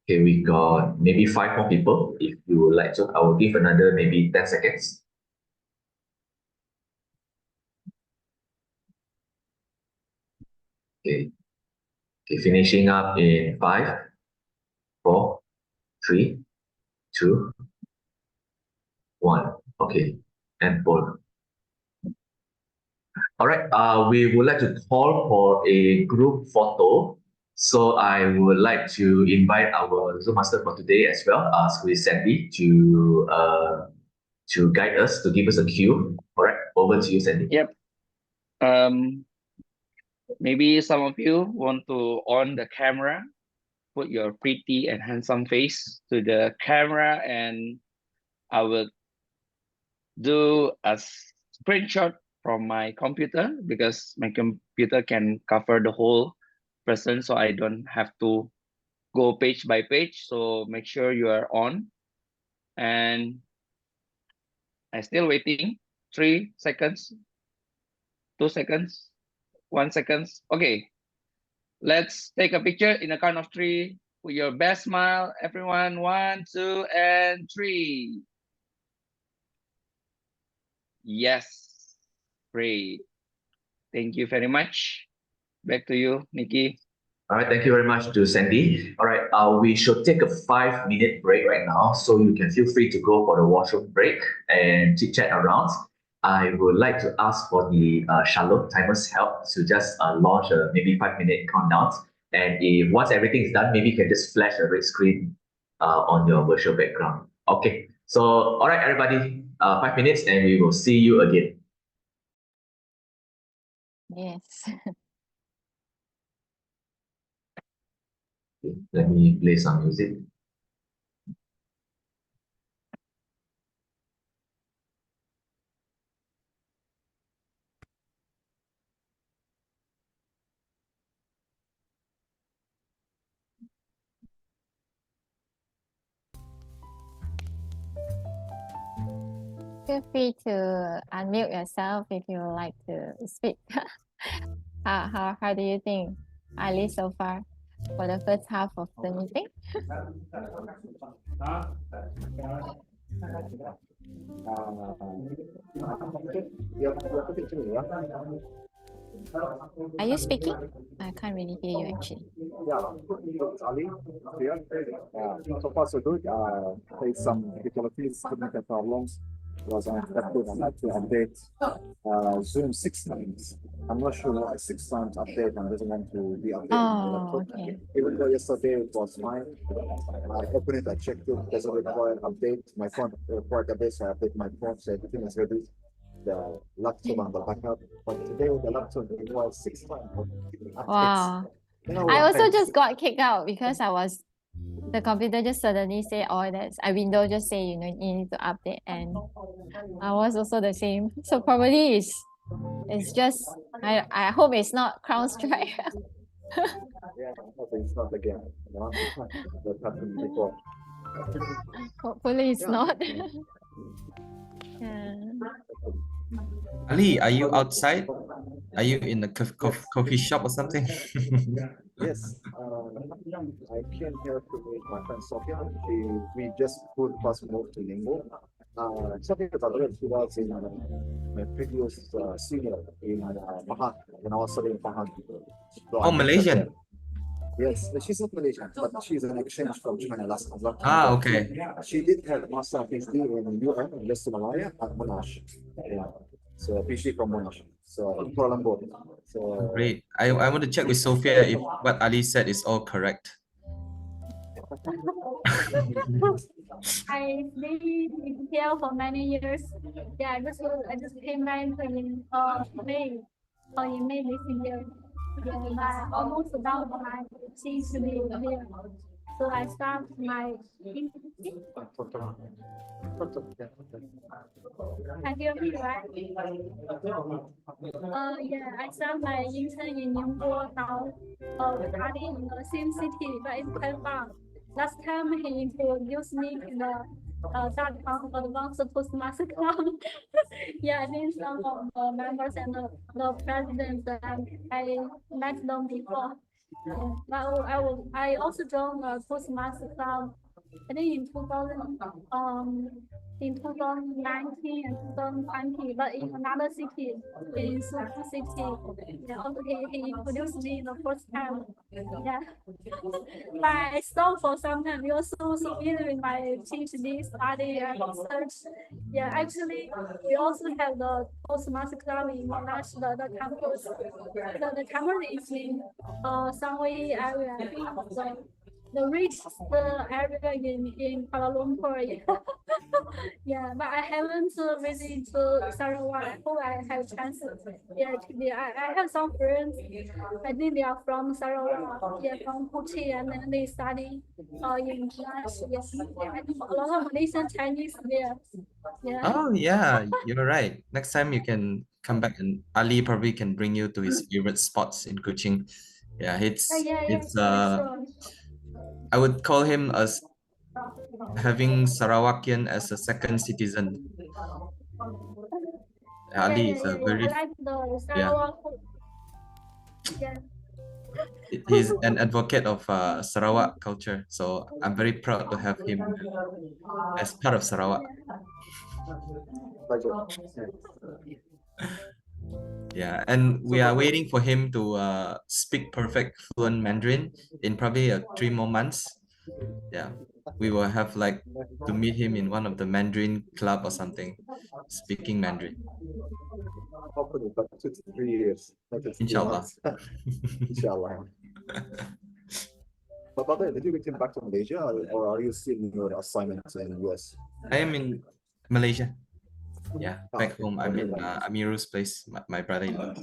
Okay, we got maybe 5 more people. If you would like to, I will give another maybe 10 seconds. Okay. Okay, finishing up in 5, 4, 3, 2, 1. Okay, and poll. All right, we would like to call for a group photo. So I would like to invite our Zoom master for today as well, with Sandy, to guide us, to give us a cue. All right, over to you, Sandy. Yep. Maybe some of you want to on the camera, put your pretty and handsome face to the camera, and I will do a screenshot from my computer because my computer can cover the whole person, so I don't have to go page by page. So make sure you are on, and I'm still waiting. 3 seconds, 2 seconds, 1 second. Okay, let's take a picture in a count of 3 with your best smile, everyone. 1, 2, and 3. Yes, great. Thank you very much. Back to you, Nikki. All right, thank you very much to Sandy. All right, we should take a 5-minute break right now, so you can feel free to go for the washroom break and chit chat around. I would like to ask for the Charlotte Timer's help to just launch a maybe 5-minute countdown. And if once everything is done, maybe you can just flash a red screen on your virtual background. Okay, so all right, everybody, 5 minutes, and we will see you again. Yes. Okay, let me play some music. Feel free to unmute yourself if you would like to speak. How do you think, Ali, so far for the first half of the meeting? Are you speaking? I can't really hear you actually. Yeah, Ali, here. So far so good. Faced some difficulties, technical problems. Was unexpected. I had to update Zoom 6 times. I'm not sure why 6 times update and doesn't want to be updated. Oh, okay. Even though yesterday it was fine. I opened it, I checked it, doesn't require update. My phone required update, so I update my phone, so everything is ready. The laptop and the backup. But today with the laptop, it was 6 times. Wow. I also just got kicked out because the computer just suddenly say, oh, a window just say, you need to update, and I was also the same. So probably it's just, I hope it's not CrowdStrike. Yeah, I hope it's not again. You know? That happened before. Hopefully it's not. Yeah. Ali, are you outside? Are you in a coffee shop or something? Yes, I came here to meet my friend Sophia. We just first moved to Ningbo. Sophia is already, she was in my previous senior in Pahang, when I was studying in Pahang. So Oh, Malaysian. Yes, she's not Malaysian, but she's an exchange from China last time. Ah, okay. She did have master PhD in UM, University of Malaya at Monash. Yeah. So PhD from Monash. So in Kuala Lumpur. So Great. I want to check with Sophia if what Ali said is all correct. I stayed in here for many years. Yeah, I just came back in May this year. Yeah, I almost done my PhD here. So I start my internship. Can you hear me, right? Yeah, I start my intern in Ningbo now. Studying in the same city, but it's quite far. Last time he introduced me to the Advanced Toastmaster Club. Yeah, I think some of the members and the presidents, I met them before. I also joined the Toastmaster Club, I think in 2019 and 2020, but in another city, in Suzu City. Yeah, also he introduced me the first time. Yeah, but I stopped for some time because so busy with my PhD study and research. Yeah, actually, we also have the Toastmaster Club in Monash, the campus. The campus is in Sunway area. I think the richest area in Kuala Lumpur. Yeah, but I haven't visited Sarawak. I hope I have chance. Yeah, I have some friends. I think they are from Sarawak. Yeah, from Kuching, and then they study in Monash. Yes, I think a lot of Malaysian Chinese there. Yeah. Oh yeah, you're right. Next time you can come back and Ali probably can bring you to his favorite spots in Kuching. Yeah, it's sure. I would call him as having Sarawakian as a second citizen. Ali is a very I like the Sarawak food. Yeah. He's an advocate of Sarawak culture, so I'm very proud to have him as part of Sarawak. Yeah, and we are waiting for him to speak perfect fluent Mandarin in probably 3 more months. Yeah, we will have like to meet him in one of the Mandarin club or something, speaking Mandarin. Hopefully, but 2 to 3 years. Inshallah. Inshallah. But by the way, did you return back to Malaysia, or are you still in your assignment in the US? I am in Malaysia. Yeah, back home I'm in Amirul's place, my brother-in-law.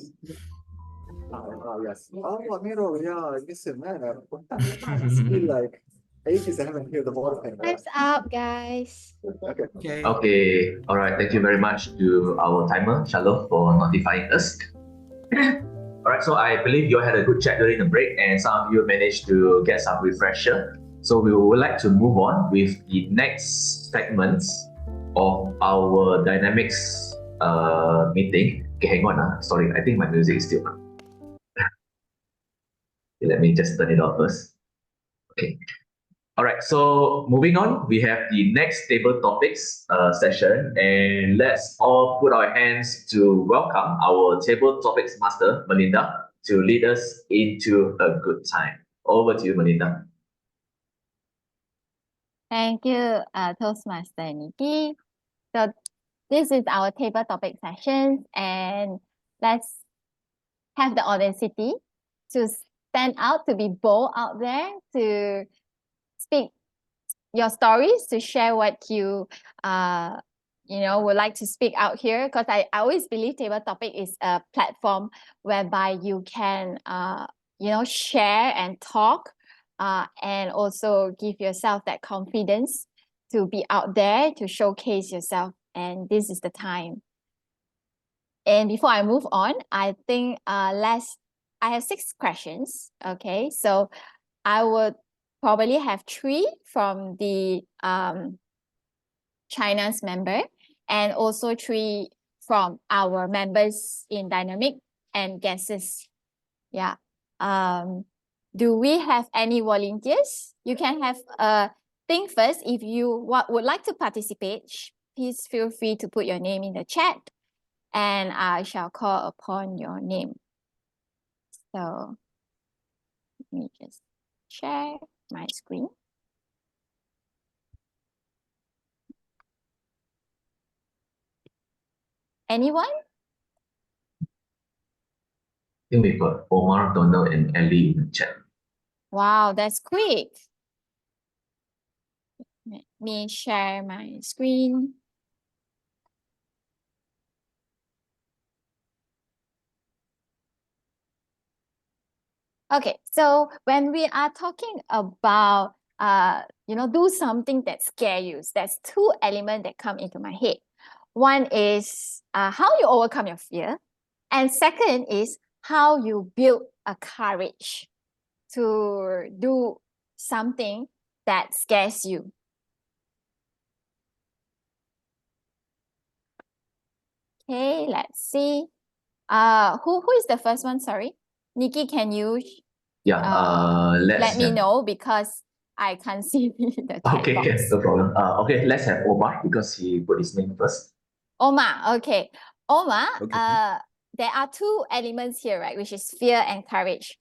Yes. Oh, Amirul, yeah, I miss him, man. It's been like ages I haven't heard the voice of him. Time's up, guys. Okay. Okay. All right. Thank you very much to our timer, Shalom, for notifying us. All right. So I believe you had a good chat during the break, and some of you managed to get some refresher. So we would like to move on with the next segments. of our dynamics meeting. Okay, hang on. Sorry, I think my music is still on. Let me just turn it off first. Okay. All right, so moving on, we have the next table topics session, and let's all put our hands to welcome our table topics master, Melinda, to lead us into a good time. Over to you, Melinda. Thank you, Toastmaster Nikki. So this is our table topic session, and let's have the audacity to stand out, to be bold out there, to speak your stories, to share what you would like to speak out here, because I always believe table topic is a platform whereby you can share and talk, and also give yourself that confidence to be out there, to showcase yourself, and this is the time. And before I move on, I think I have 6 questions. Okay, so I would probably have 3 from the China's member, and also 3 from our members in Dynamic and guesses. Yeah. Do we have any volunteers? You can have a think first. If you would like to participate, please feel free to put your name in the chat, and I shall call upon your name. So let me just share my screen. Anyone? I think we've got Omar, Donald, and Ellie in the chat. Wow, that's quick. Let me share my screen. Okay, so when we are talking about do something that scares you, there's 2 elements that come into my head. One is how you overcome your fear, and second is how you build a courage to do something that scares you. Okay, let's see. Who is the first one? Sorry, Nikki, can you let me know, because I can't see the chat Okay, box. yes, no problem. Okay, let's have Omar because he put his name first. Omar, okay. Omar, Okay. there are 2 elements here, right? Which is fear and courage.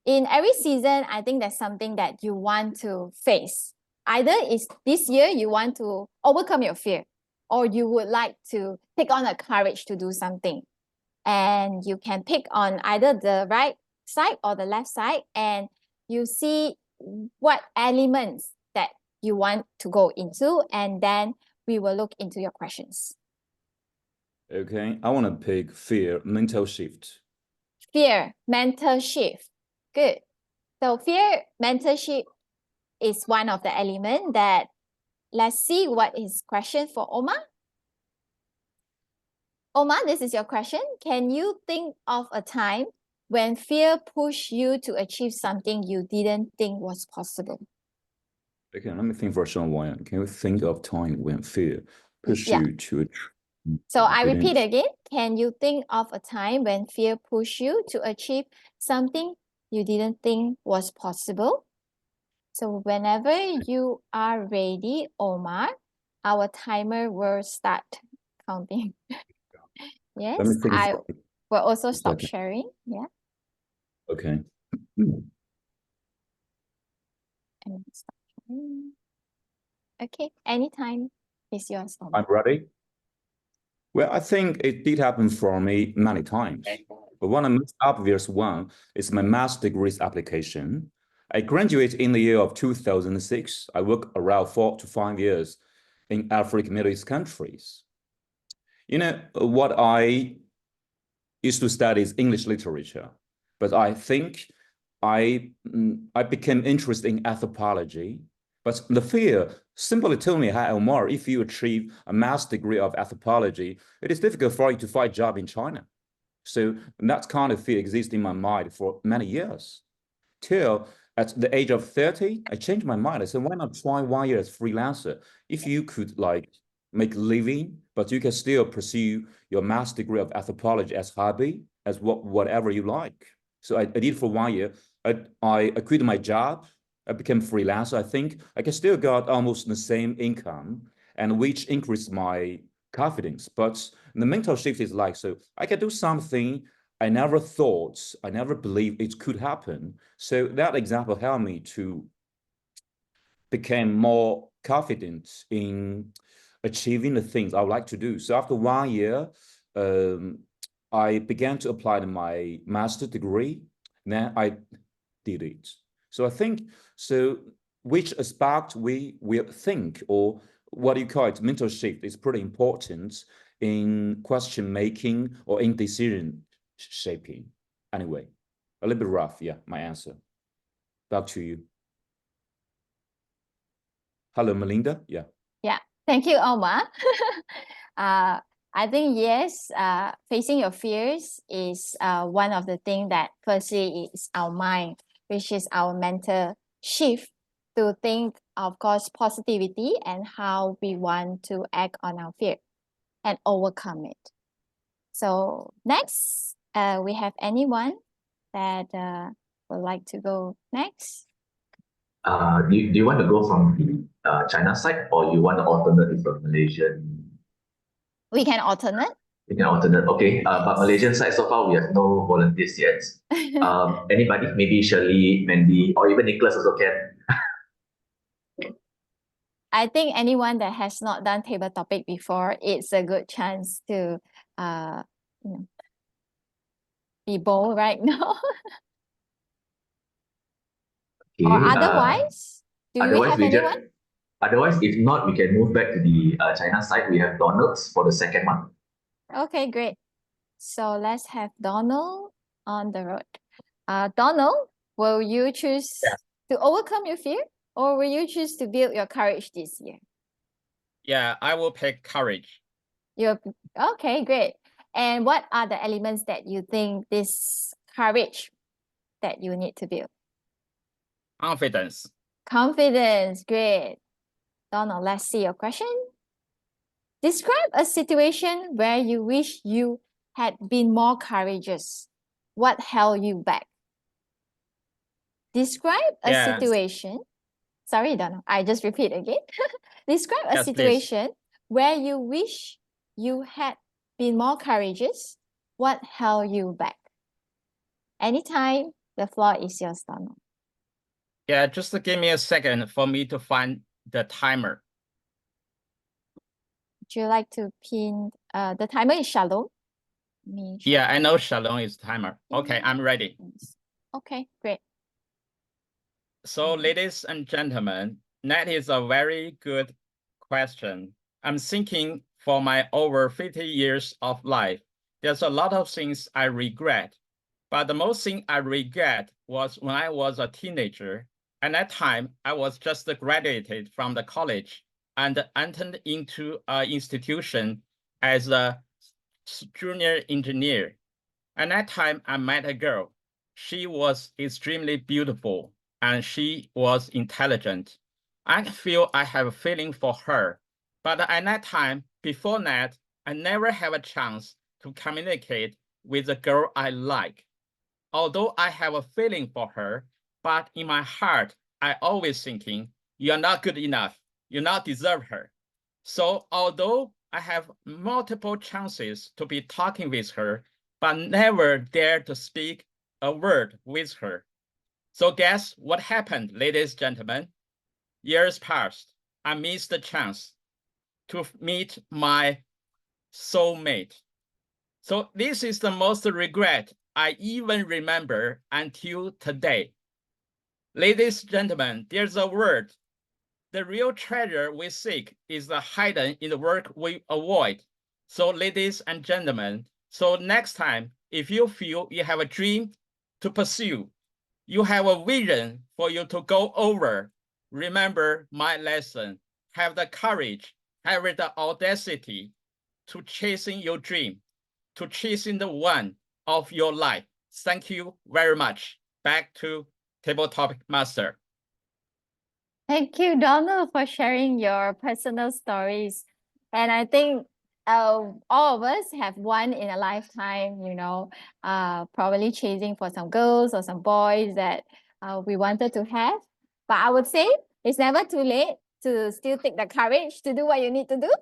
In every season, I think there's something that you want to face. Either is this year you want to overcome your fear, or you would like to take on a courage to do something. And you can pick on either the right side or the left side, and you see what elements that you want to go into, and then we will look into your questions. Okay, I want to pick fear, mental shift. Fear, mental shift. Good. So fear, mental shift is one of the elements that, let's see what is question for Omar. Omar, this is your question. Can you think of a time when fear pushed you to achieve something you didn't think was possible? Okay, let me think for a short while. Can you think of time when fear pushed Yeah. you to achieve? So I repeat again. Can you think of a time when fear pushed you to achieve something you didn't think was possible? So whenever you are ready, Omar, our timer will start counting. Yes, Let me think I for will also a stop second. sharing. Yeah. Okay. And stop sharing. Okay, anytime is yours, Omar. I'm ready. Well, I think it did happen for me many times. But one of the most obvious one is my master's degrees application. I graduated in the year of 2006. I worked around 4 to 5 years in African Middle East countries. You know, what I used to study is English literature, but I think I became interested in anthropology. But the fear simply told me, hi, Omar, if you achieve a master's degree of anthropology, it is difficult for you to find a job in China. So that kind of fear exists in my mind for many years. Till at the age of 30, I changed my mind. I said, why not try 1 year as freelancer? If you could make a living, but you can still pursue your master's degree of anthropology as hobby, as whatever you like. So I did for 1 year. I quit my job. I became freelancer. I think I can still got almost the same income, and which increased my confidence. But the mental shift is like, so I can do something I never thought, I never believed it could happen. So that example helped me to become more confident in achieving the things I would like to do. So after 1 year, I began to apply to my master's degree. Then I did it. So I think, so which aspect we think, or what do you call it, mental shift, is pretty important in question making or in decision shaping. Anyway, a little bit rough, yeah, my answer. Back to you. Hello, Melinda. Yeah. Yeah, thank you, Omar. I think yes, facing your fears is one of the things that firstly is our mind, which is our mental shift to think, of course, positivity and how we want to act on our fear and overcome it. So next, we have anyone that would like to go next? Do you want to go from the China side, or you want to alternate with the Malaysian? We can alternate. We can alternate, okay. But Malaysian side, so far we have no volunteers yet. Anybody? Maybe Shirley, Mandy, or even Nicholas also can. I think anyone that has not done table topic before, it's a good chance to be bold right now. Or Okay, otherwise, do we have anyone? Otherwise, if not, we can move back to the China side. We have Donald's for the second one. Okay, great. So let's have Donald on the road. Donald, will you choose to overcome your fear, or will you choose to build your courage this year? Yeah, I will pick courage. Okay, great. And what are the elements that you think this courage that you need to build? Confidence. Confidence, great. Donald, let's see your question. Describe a situation where you wish you had been more courageous. What held you back? Describe a situation. Sorry, Donald, I just repeat again. Describe a situation where you wish you had been more courageous. What held you back? Anytime, the floor is yours, Donald. Yeah, just give me a second for me to find the timer. Would you like to pin the timer is Shalom? Yeah, I know Shalom is timer. Okay, I'm ready. Okay, great. So, ladies and gentlemen, that is a very good question. I'm thinking for my over 50 years of life, there's a lot of things I regret. But the most thing I regret was when I was a teenager. At that time, I was just graduated from the college and entered into an institution as a junior engineer. At that time, I met a girl. She was extremely beautiful and she was intelligent. I feel I have a feeling for her. But at that time, before that, I never have a chance to communicate with the girl I like. Although I have a feeling for her, but in my heart, I always thinking, you're not good enough. You not deserve her. So although I have multiple chances to be talking with her, but never dare to speak a word with her. So guess what happened, ladies and gentlemen? Years passed. I missed the chance to meet my soulmate. So this is the most regret I even remember until today. Ladies and gentlemen, there's a word. The real treasure we seek is the hidden in the work we avoid. So ladies and gentlemen, so next time, if you feel you have a dream to pursue, you have a vision for you to go over, remember my lesson. Have the courage, have the audacity to chasing your dream, to chasing the one of your life. Thank you very much. Back to Table Topic Master. Thank you, Donald, for sharing your personal stories. And I think all of us have one in a lifetime, probably chasing for some girls or some boys that we wanted to have. But I would say it's never too late to still take the courage to do what you need to do,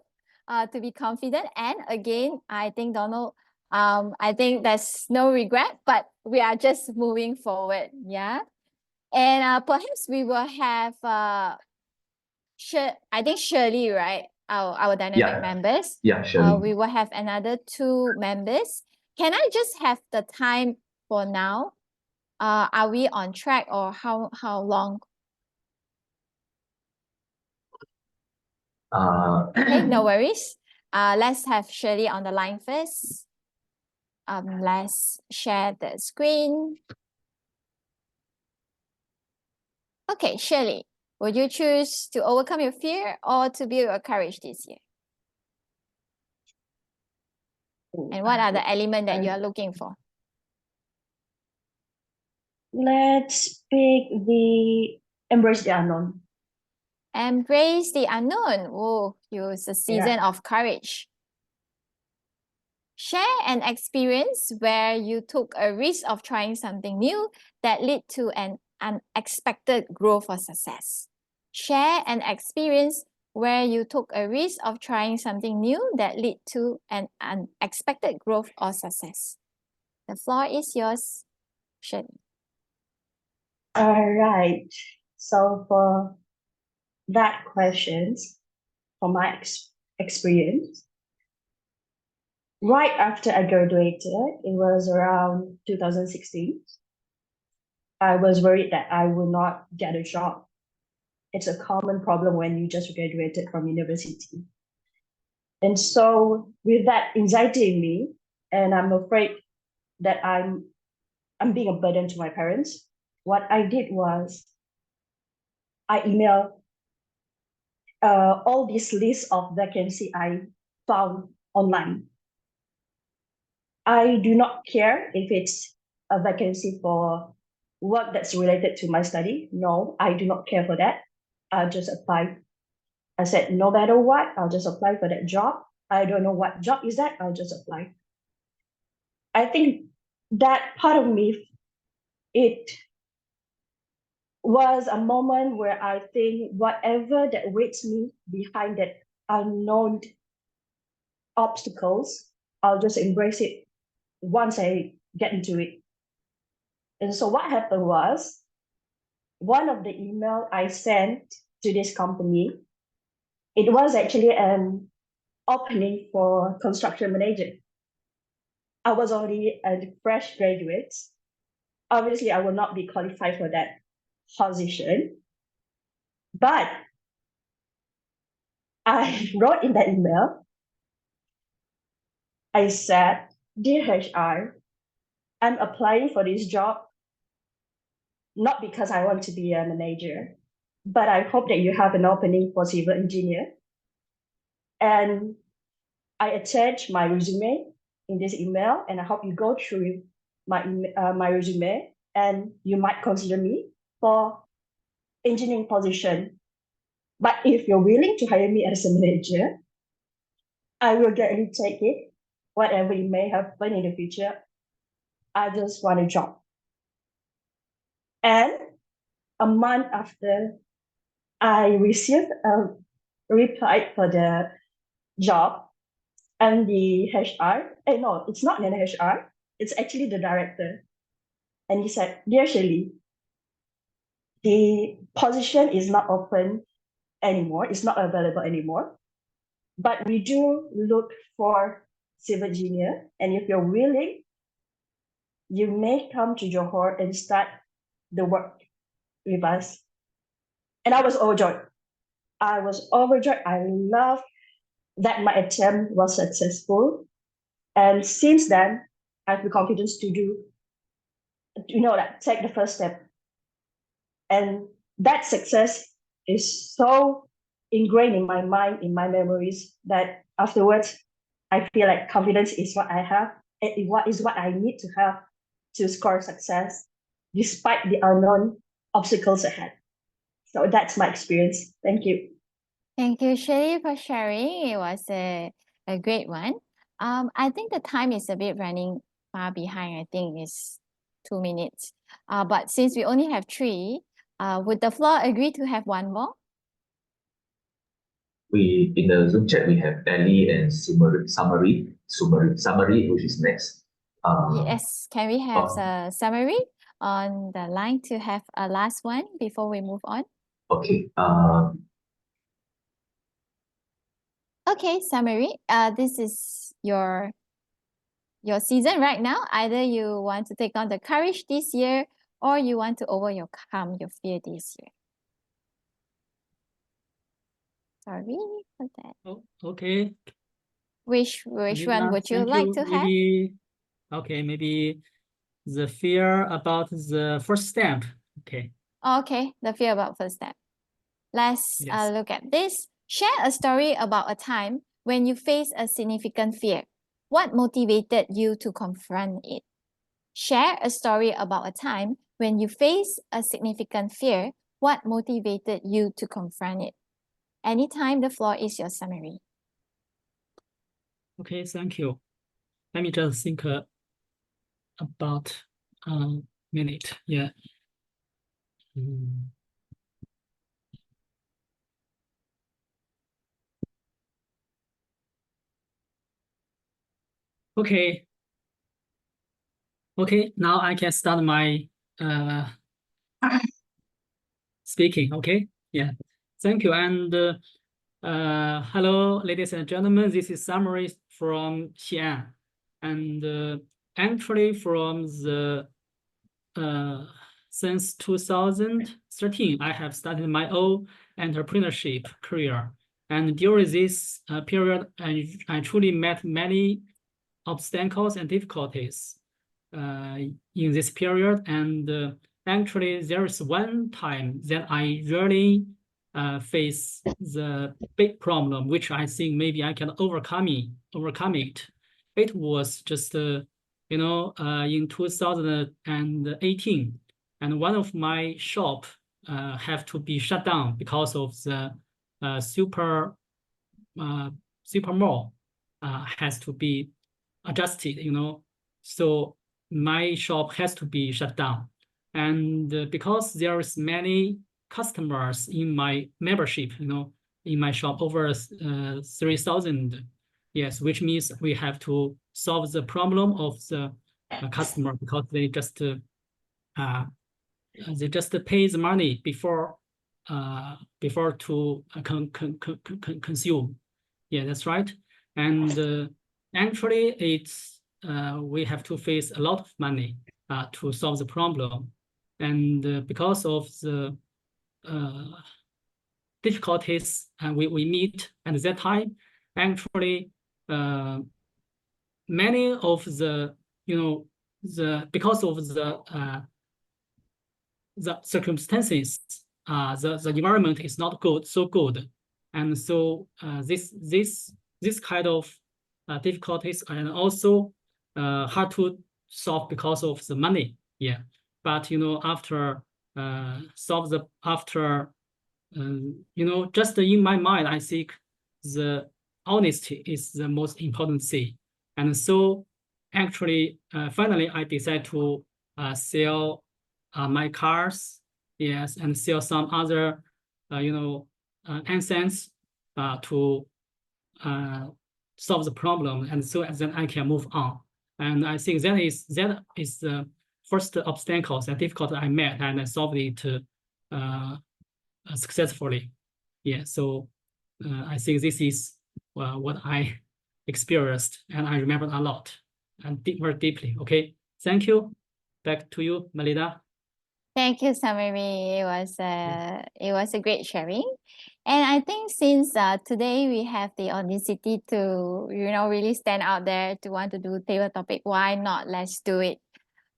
to be confident. And again, I think, Donald, I think there's no regret, but we are just moving forward. Yeah. And perhaps we will have, I think Shirley, right? Our dynamic members. Yeah, Shirley. We will have another 2 members. Can I just have the time for now? Are we on track or how long? Okay, no worries. Let's have Shirley on the line first. Let's share the screen. Okay, Shirley, would you choose to overcome your fear or to build your courage this year? And what are the elements that you are looking for? Let's pick the embrace the unknown. Embrace the unknown. Oh, use a season of courage. Share an experience where you took a risk of trying something new that led to an unexpected growth or success. Share an experience where you took a risk of trying something new that led to an unexpected growth or success. The floor is yours, Shirley. All right. So for that questions, from my experience, right after I graduated, it was around 2016, I was worried that I would not get a job. It's a common problem when you just graduated from university. And so with that anxiety in me, and I'm afraid that I'm being a burden to my parents, what I did was I emailed all these lists of vacancy I found online. I do not care if it's a vacancy for work that's related to my study. No, I do not care for that. I'll just apply. I said, no matter what, I'll just apply for that job. I don't know what job is that, I'll just apply. I think that part of me, it was a moment where I think whatever that waits me behind that unknown obstacles, I'll just embrace it once I get into it. And so what happened was, one of the email I sent to this company, it was actually an opening for construction manager. I was already a fresh graduate. Obviously, I will not be qualified for that position. But I wrote in that email, I said, dear HR, I'm applying for this job, not because I want to be a manager, but I hope that you have an opening for civil engineer. And I attached my resume in this email, and I hope you go through my resume, and you might consider me for engineering position. But if you're willing to hire me as a manager, I will gladly take it. Whatever it may happen in the future, I just want a job. And a month after I received a reply for the job, and the HR, no, it's not an HR, it's actually the director. And he said, dear Shirley, the position is not open anymore, it's not available anymore, but we do look for civil engineer, and if you're willing, you may come to Johor and start the work with us. And I was overjoyed. I love that my attempt was successful. And since then, I have the confidence to take the first step. And that success is so ingrained in my mind, in my memories, that afterwards, I feel like confidence is what I have, and what I need to have to score success, despite the unknown obstacles ahead. So that's my experience. Thank you. Thank you, Shirley, for sharing. It was a great one. I think the time is a bit running far behind. I think it's 2 minutes. But since we only have 3, would the floor agree to have one more? We in the Zoom chat we have Ellie and summary, which is next. Yes, can we have Oh. a summary on the line to have a last one before we move on? Okay. Okay, summary. This is your season right now. Either you want to take on the courage this year or you want to overcome your fear this year. Sorry for that. Oh, okay. Which one would you Thank like to have? Maybe, okay, maybe the fear about the first step. Okay. Okay, the fear about first step. Let's Yes. look at this. Share a story about a time when you faced a significant fear. What motivated you to confront it? Share a story about a time when you faced a significant fear. What motivated you to confront it? Anytime, the floor is your summary. Okay, thank you. Let me just think about a minute. Yeah. Okay. Okay, now I can start my speaking. Okay. Yeah. Thank you. And hello, ladies and gentlemen. This is summary from Xi'an. And actually from the since 2013, I have started my own entrepreneurship career. And during this period, I truly met many obstacles and difficulties in this period. And actually, there is one time that I really face the big problem, which I think maybe I can overcome it. It was just in 2018, and one of my shop have to be shut down because of the super mall has to be adjusted, so my shop has to be shut down. And because there is many customers in my membership, in my shop, over 3,000, yes, which means we have to solve the problem of the customer, because they just pay the money before to consume. Yeah, that's right. And actually, it's we have to face a lot of money to solve the problem. And because of the difficulties we meet at that time, actually, many of the because of the circumstances, the environment is not so good, and so this kind of difficulties and also hard to solve because of the money. Yeah, but after just in my mind, I think the honesty is the most important thing. And so actually, finally, I decided to sell my cars, yes, and sell some other, assets to solve the problem, and so then I can move on. And I think that is the first obstacles and difficulty I met, and I solved it successfully. Yeah, so I think this is what I experienced, and I remember a lot and very deeply. Okay, thank you. Back to you, Melinda. Thank you, Samiri. It was a great sharing. And I think since today we have the audacity to really stand out there to want to do table topic, why not? Let's do it.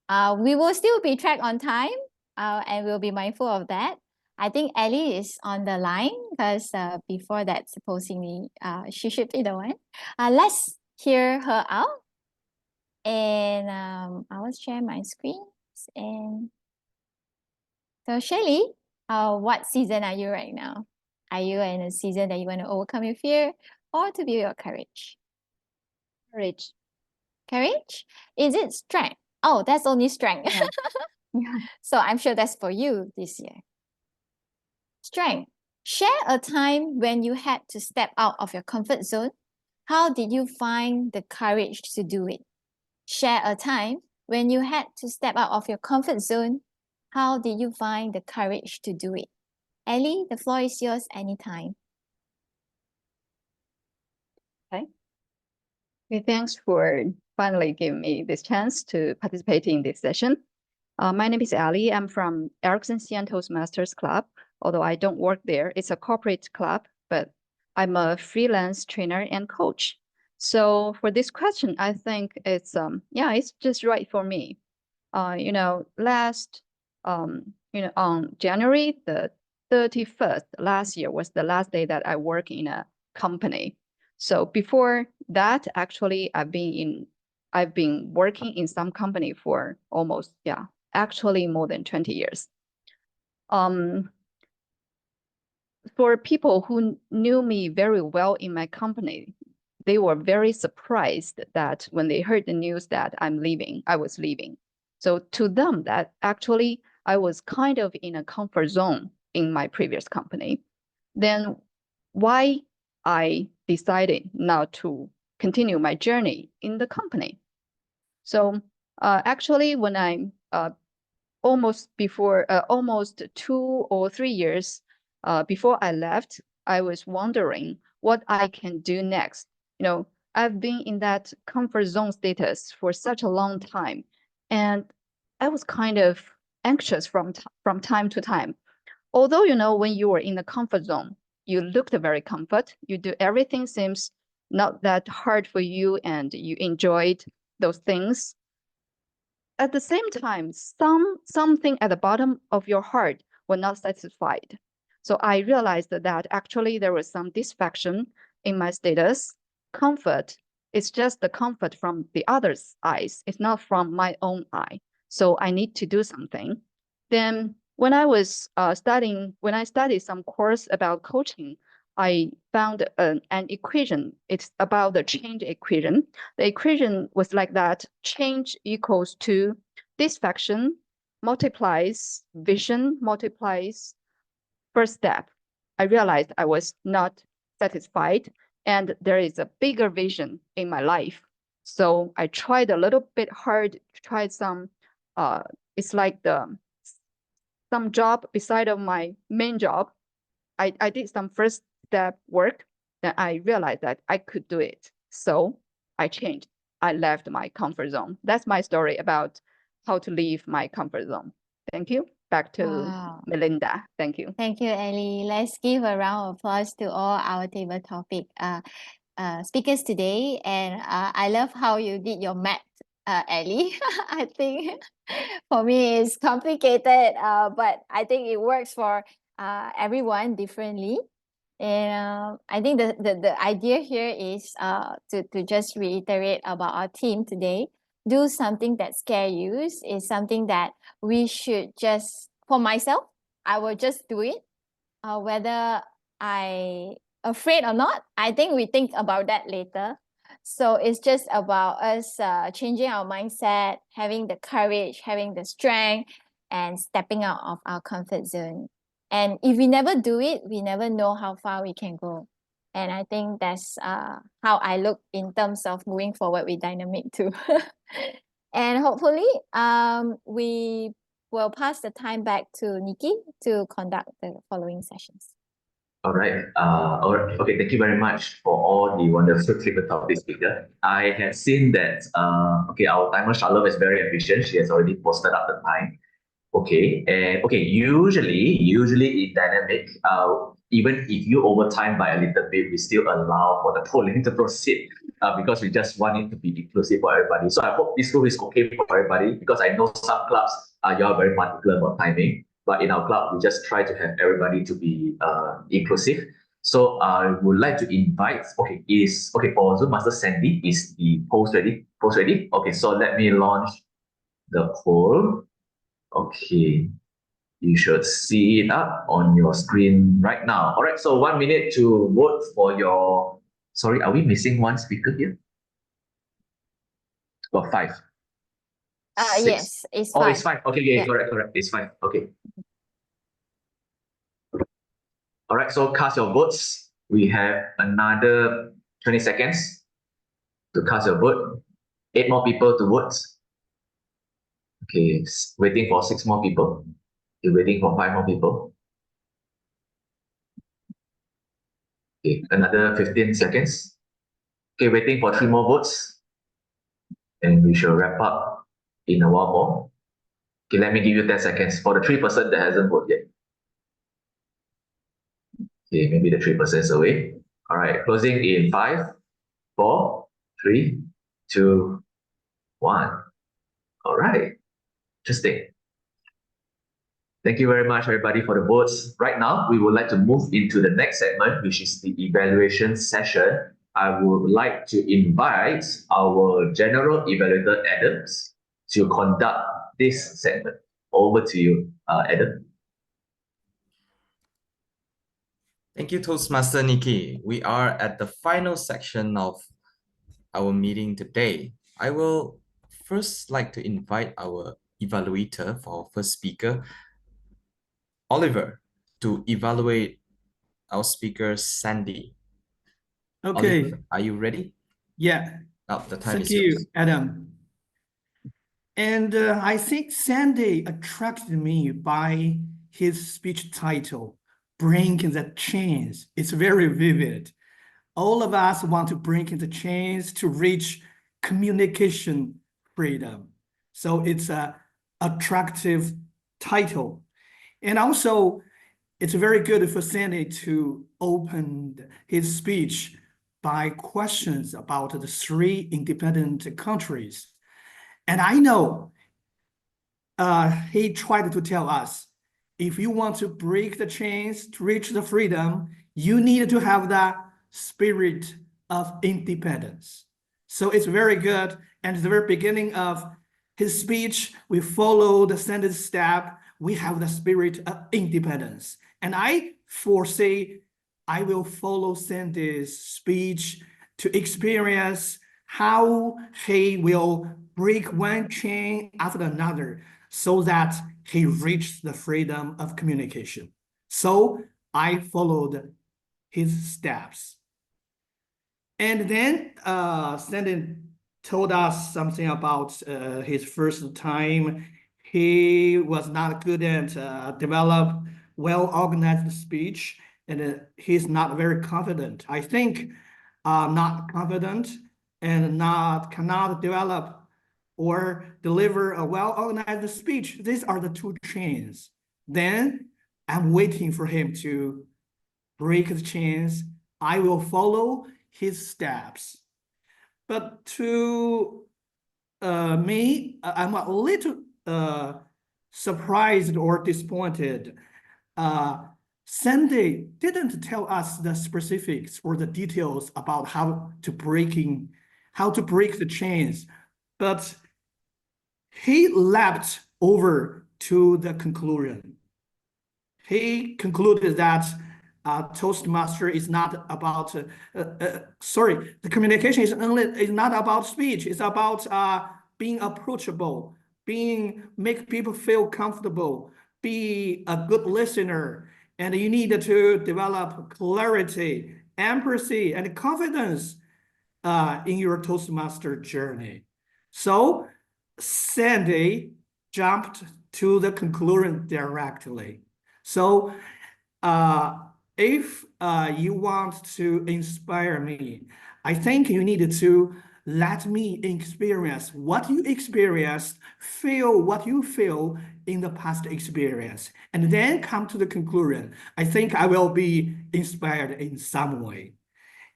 We will still be tracked on time, and we'll be mindful of that. I think Ellie is on the line because before that, supposedly she should be the one. Let's hear her out. And I will share my screen. And so Shirley, what season are you right now? Are you in a season that you want to overcome your fear or to build your courage? Courage. Courage? Is it strength? Oh, that's only strength. Yeah. Yeah. So I'm sure that's for you this year. Strength. Share a time when you had to step out of your comfort zone. How did you find the courage to do it? Share a time when you had to step out of your comfort zone. How did you find the courage to do it? Ellie, the floor is yours anytime. Okay, thanks for finally giving me this chance to participate in this session. My name is Ali. I'm from Ericsson CN Toastmasters Club. Although I don't work there, it's a corporate club, but I'm a freelance trainer and coach. So for this question, I think it's it's just right for me. On January the 31st last year was the last day that I work in a company. So before that, actually, I've been working in some company for almost, actually more than 20 years. For people who knew me very well in my company, they were very surprised that when they heard the news that I was leaving. So to them, that actually I was kind of in a comfort zone in my previous company. Then why I decided not to continue my journey in the company. So actually, when I'm almost 2 or 3 years before I left, I was wondering what I can do next. I've been in that comfort zone status for such a long time, and I was kind of anxious from time to time. Although, when you are in the comfort zone, you looked very comfort, you do everything seems not that hard for you and you enjoyed those things. At the same time, something at the bottom of your heart were not satisfied. So I realized that actually there was some dissatisfaction in my status. Comfort is just the comfort from the other's eyes. It's not from my own eye. So I need to do something. Then when I was when I studied some course about coaching, I found an equation. It's about the change equation. The equation was like that: change equals to dissatisfaction multiplies vision multiplies first step. I realized I was not satisfied and there is a bigger vision in my life. So I tried a little bit hard, tried some, it's like some job beside of my main job. I did some first step work, then I realized that I could do it. So I changed. I left my comfort zone. That's my story about how to leave my comfort zone. Thank you. Back to Wow. Melinda. Thank you. Thank you, Ellie. Let's give a round of applause to all our table topic speakers today. And I love how you did your math, Ellie. I think for me it's complicated, but I think it works for everyone differently. And I think the idea here is to just reiterate about our theme today. Do something that scares you is something that we should just, for myself, I will just do it. Whether I afraid or not, I think we think about that later. So it's just about us changing our mindset, having the courage, having the strength, and stepping out of our comfort zone. And if we never do it, we never know how far we can go. And I think that's how I look in terms of moving forward with Dynamic too. And hopefully, we will pass the time back to Nikki to conduct the following sessions. All right. Okay, thank you very much for all the wonderful table topic speaker. I have seen that our timer Charlotte is very efficient. She has already posted up the time. Okay, and usually in Dynamic, even if you overtime by a little bit, we still allow for the polling to proceed because we just want it to be inclusive for everybody. So I hope this rule is okay for everybody, because I know some clubs you are very particular about timing, but in our club we just try to have everybody to be inclusive. So I would like to invite. For Zoom Master Sandy, is the poll ready? Okay, so let me launch the poll. Okay. You should see it up on your screen right now. All right, so 1 minute to vote for your, sorry, are we missing one speaker here? Got 5. Six. Yes, it's Oh, 5. it's 5. Okay, yeah, Yeah. correct. It's 5. Okay. All right, so cast your votes. We have another 20 seconds to cast your vote. 8 more people to vote. Okay, waiting for 6 more people. You're waiting for 5 more people. Okay, another 15 seconds. Okay, waiting for 3 more votes. And we shall wrap up in a while more. Okay, let me give you 10 seconds for the 3% that hasn't voted yet. Okay, maybe the 3% is away. All right, closing in 5, 4, 3, 2, 1. All right, interesting. Thank you very much, everybody, for the votes. Right now, we would like to move into the next segment, which is the evaluation session. I would like to invite our General Evaluator, Adams, to conduct this segment. Over to you, Adam. Thank you, Toastmaster Nikki. We are at the final section of our meeting today. I will first like to invite our evaluator for our first speaker, Oliver, to evaluate our speaker, Sandy. Okay. Oliver, are you ready? Yeah. Now the time Thank is you, yours. Adam. And I think Sandy attracted me by his speech title, Breaking the Chains. It's very vivid. All of us want to break the chains to reach communication freedom. So it's an attractive title. And also, it's very good for Sandy to open his speech by questions about the 3 independent countries. And I know he tried to tell us, if you want to break the chains to reach the freedom, you need to have the spirit of independence. So it's very good. And at the very beginning of his speech, we follow the standard step. We have the spirit of independence. And I foresee I will follow Sandy's speech to experience how he will break one chain after another so that he reached the freedom of communication. So I followed his steps. And then Sandy told us something about his first time. He was not good at develop well-organized speech, and he's not very confident. I think not confident and cannot develop or deliver a well-organized speech. These are the 2 chains. Then I'm waiting for him to break the chains. I will follow his steps. But to me, I'm a little surprised or disappointed. Sandy didn't tell us the specifics or the details about how to break the chains, but he leapt over to the conclusion. He concluded that Toastmaster is not about, the communication is not about speech. It's about being approachable, make people feel comfortable, be a good listener, and you need to develop clarity, empathy, and confidence in your Toastmaster journey. So Sandy jumped to the conclusion directly. So if you want to inspire me, I think you need to let me experience what you experienced, feel what you feel in the past experience, and then come to the conclusion. I think I will be inspired in some way.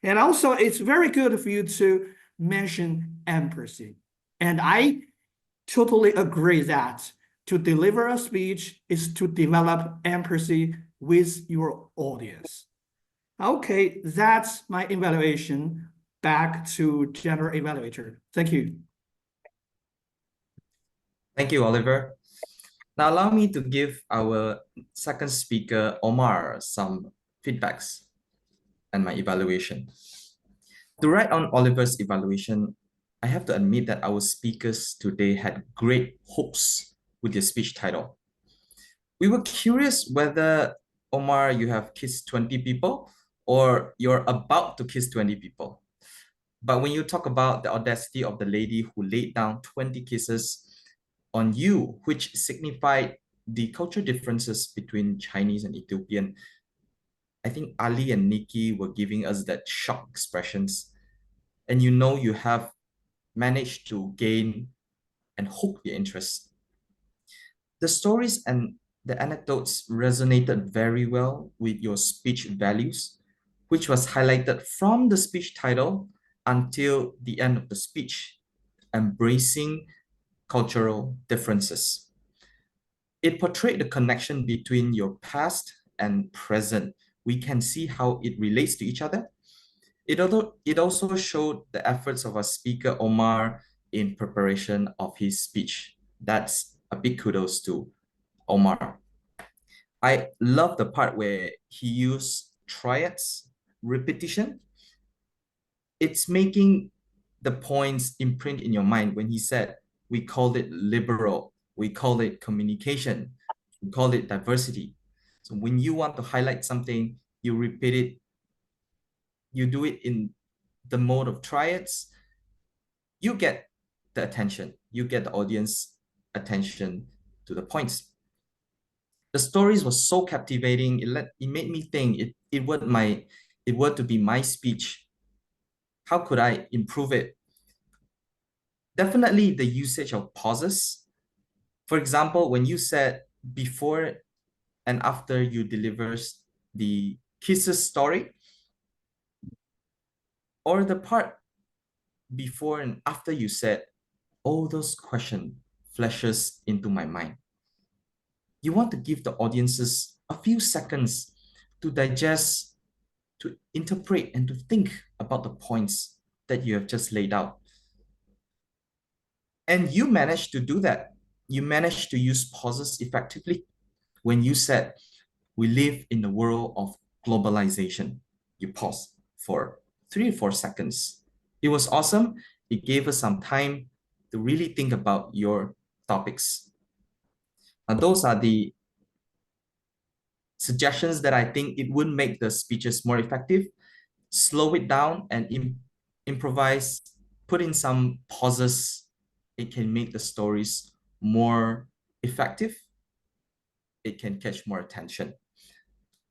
And also, it's very good for you to mention empathy. And I totally agree that to deliver a speech is to develop empathy with your audience. Okay, that's my evaluation. Back to General Evaluator. Thank you. Thank you, Oliver. Now allow me to give our second speaker, Omar, some feedbacks and my evaluation. To write on Oliver's evaluation, I have to admit that our speakers today had great hopes with their speech title. We were curious whether, Omar, you have kissed 20 people or you're about to kiss 20 people. But when you talk about the audacity of the lady who laid down 20 kisses on you, which signified the cultural differences between Chinese and Ethiopian, I think Ali and Nikki were giving us that shock expressions. And you know you have managed to gain and hook their interest. The stories and the anecdotes resonated very well with your speech values, which was highlighted from the speech title until the end of the speech, embracing cultural differences. It portrayed the connection between your past and present. We can see how it relates to each other. It also showed the efforts of our speaker, Omar, in preparation of his speech. That's a big kudos to Omar. I love the part where he used triads, repetition. It's making the points imprint in your mind when he said, we called it liberal, we call it communication, we call it diversity. So when you want to highlight something, you repeat it, you do it in the mode of triads, you get the attention, you get the audience attention to the points. The stories were so captivating. It made me think it were to be my speech, how could I improve it? Definitely the usage of pauses. For example, when you said before and after you delivers the kisses story, or the part before and after you said, all those questions flashes into my mind. You want to give the audiences a few seconds to digest, to interpret, and to think about the points that you have just laid out. And you managed to do that. You managed to use pauses effectively. When you said, we live in the world of globalization, you paused for 3 or 4 seconds. It was awesome. It gave us some time to really think about your topics. Now, those are the suggestions that I think it would make the speeches more effective. Slow it down and improvise, put in some pauses. It can make the stories more effective. It can catch more attention.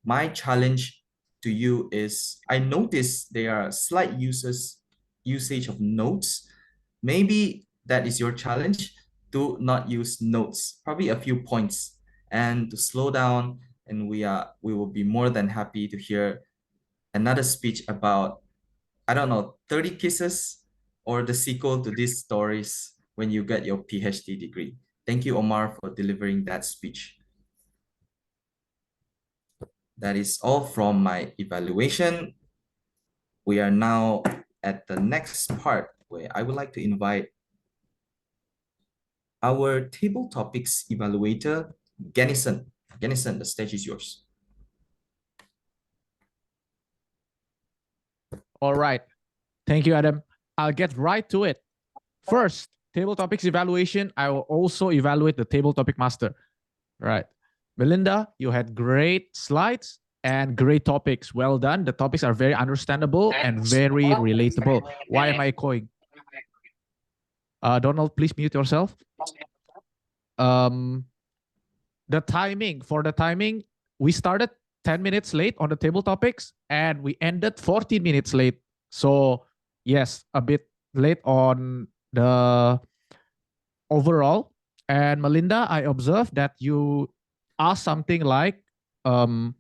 My challenge to you is, I notice there are slight usage of notes. Maybe that is your challenge. Do not use notes, probably a few points, and to slow down. And we will be more than happy to hear another speech about, I don't know, 30 kisses or the sequel to these stories when you get your PhD degree. Thank you, Omar, for delivering that speech. That is all from my evaluation. We are now at the next part where I would like to invite our table topics evaluator, Gennison. Gennison, the stage is yours. All right. Thank you, Adam. I'll get right to it. First, table topics evaluation. I will also evaluate the table topic master. Right. Melinda, you had great slides and great topics. Well done. The topics are very understandable and very relatable. Why am I echoing? Donald, please mute yourself. The timing, we started 10 minutes late on the table topics and we ended 14 minutes late. So yes, a bit late on the overall. And Melinda, I observed that you asked something like, do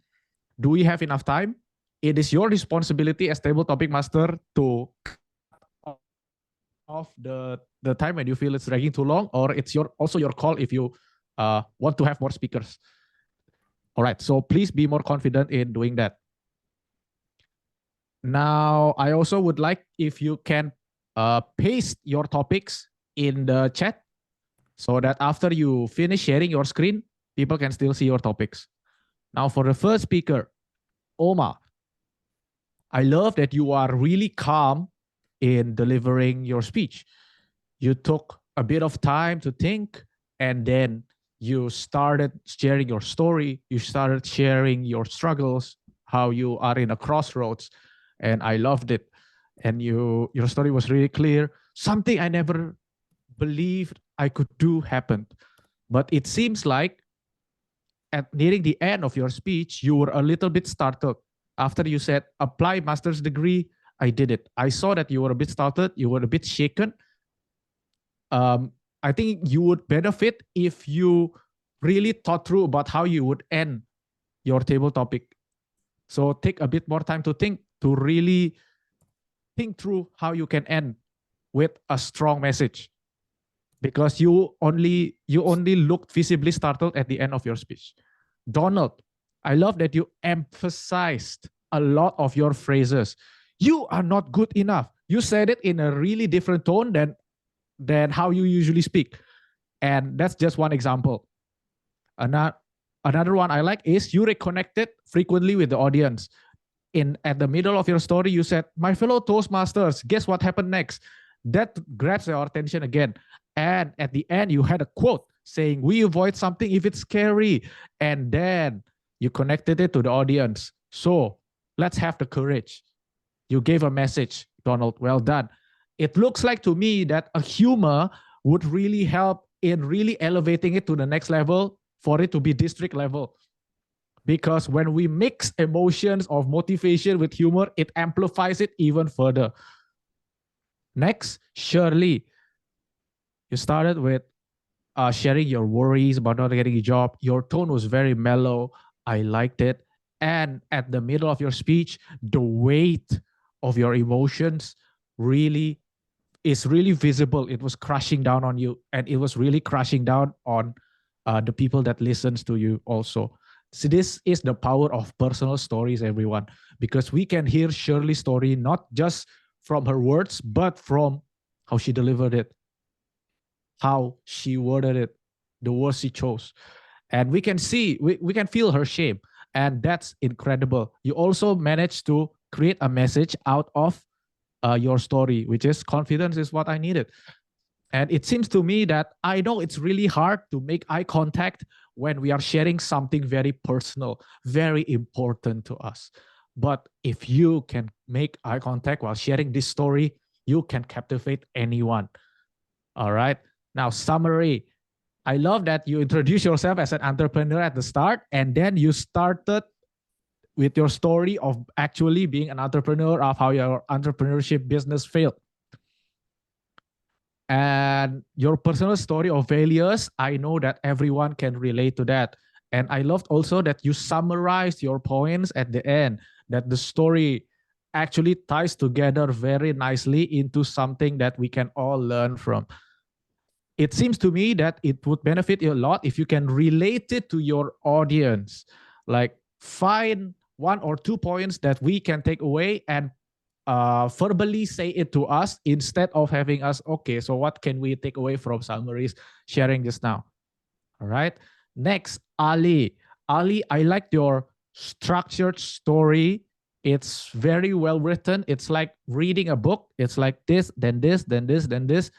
we have enough time? It is your responsibility as table topic master to cut off the time when you feel it's dragging too long, or it's also your call if you want to have more speakers. All right, so please be more confident in doing that. Now, I also would like if you can paste your topics in the chat so that after you finish sharing your screen, people can still see your topics. Now for the first speaker, Omar, I love that you are really calm in delivering your speech. You took a bit of time to think, and then you started sharing your story. You started sharing your struggles, how you are in a crossroads, and I loved it. And your story was really clear. Something I never believed I could do happened. But it seems like at nearing the end of your speech, you were a little bit startled. After you said, apply master's degree, I did it. I saw that you were a bit startled, you were a bit shaken. I think you would benefit if you really thought through about how you would end your table topic. So take a bit more time to think, to really think through how you can end with a strong message, because you only looked visibly startled at the end of your speech. Donald, I love that you emphasized a lot of your phrases. You are not good enough. You said it in a really different tone than how you usually speak. And that's just one example. Another one I like is you reconnected frequently with the audience. At the middle of your story, you said, my fellow Toastmasters, guess what happened next? That grabs your attention again. And at the end, you had a quote saying, we avoid something if it's scary. And then you connected it to the audience. So let's have the courage. You gave a message, Donald. Well done. It looks like to me that a humor would really help in really elevating it to the next level for it to be district level. Because when we mix emotions of motivation with humor, it amplifies it even further. Next, Shirley. You started with sharing your worries about not getting a job. Your tone was very mellow. I liked it. And at the middle of your speech, the weight of your emotions is really visible. It was crashing down on you, and it was really crashing down on the people that listens to you also. So this is the power of personal stories, everyone, because we can hear Shirley's story not just from her words, but from how she delivered it, how she worded it, the words she chose. And we can see, we can feel her shame. And that's incredible. You also managed to create a message out of your story, which is confidence is what I needed. And it seems to me that I know it's really hard to make eye contact when we are sharing something very personal, very important to us. But if you can make eye contact while sharing this story, you can captivate anyone. All right. Now, summary. I love that you introduced yourself as an entrepreneur at the start, and then you started with your story of actually being an entrepreneur, of how your entrepreneurship business failed. And your personal story of failures, I know that everyone can relate to that. And I loved also that you summarized your points at the end, that the story actually ties together very nicely into something that we can all learn from. It seems to me that it would benefit you a lot if you can relate it to your audience. Like find 1 or 2 points that we can take away and verbally say it to us instead of having us, okay, so what can we take away from summaries sharing this now? All right. Next, Ali. Ali, I liked your structured story. It's very well written. It's like reading a book. It's like this, then this, then this, then this.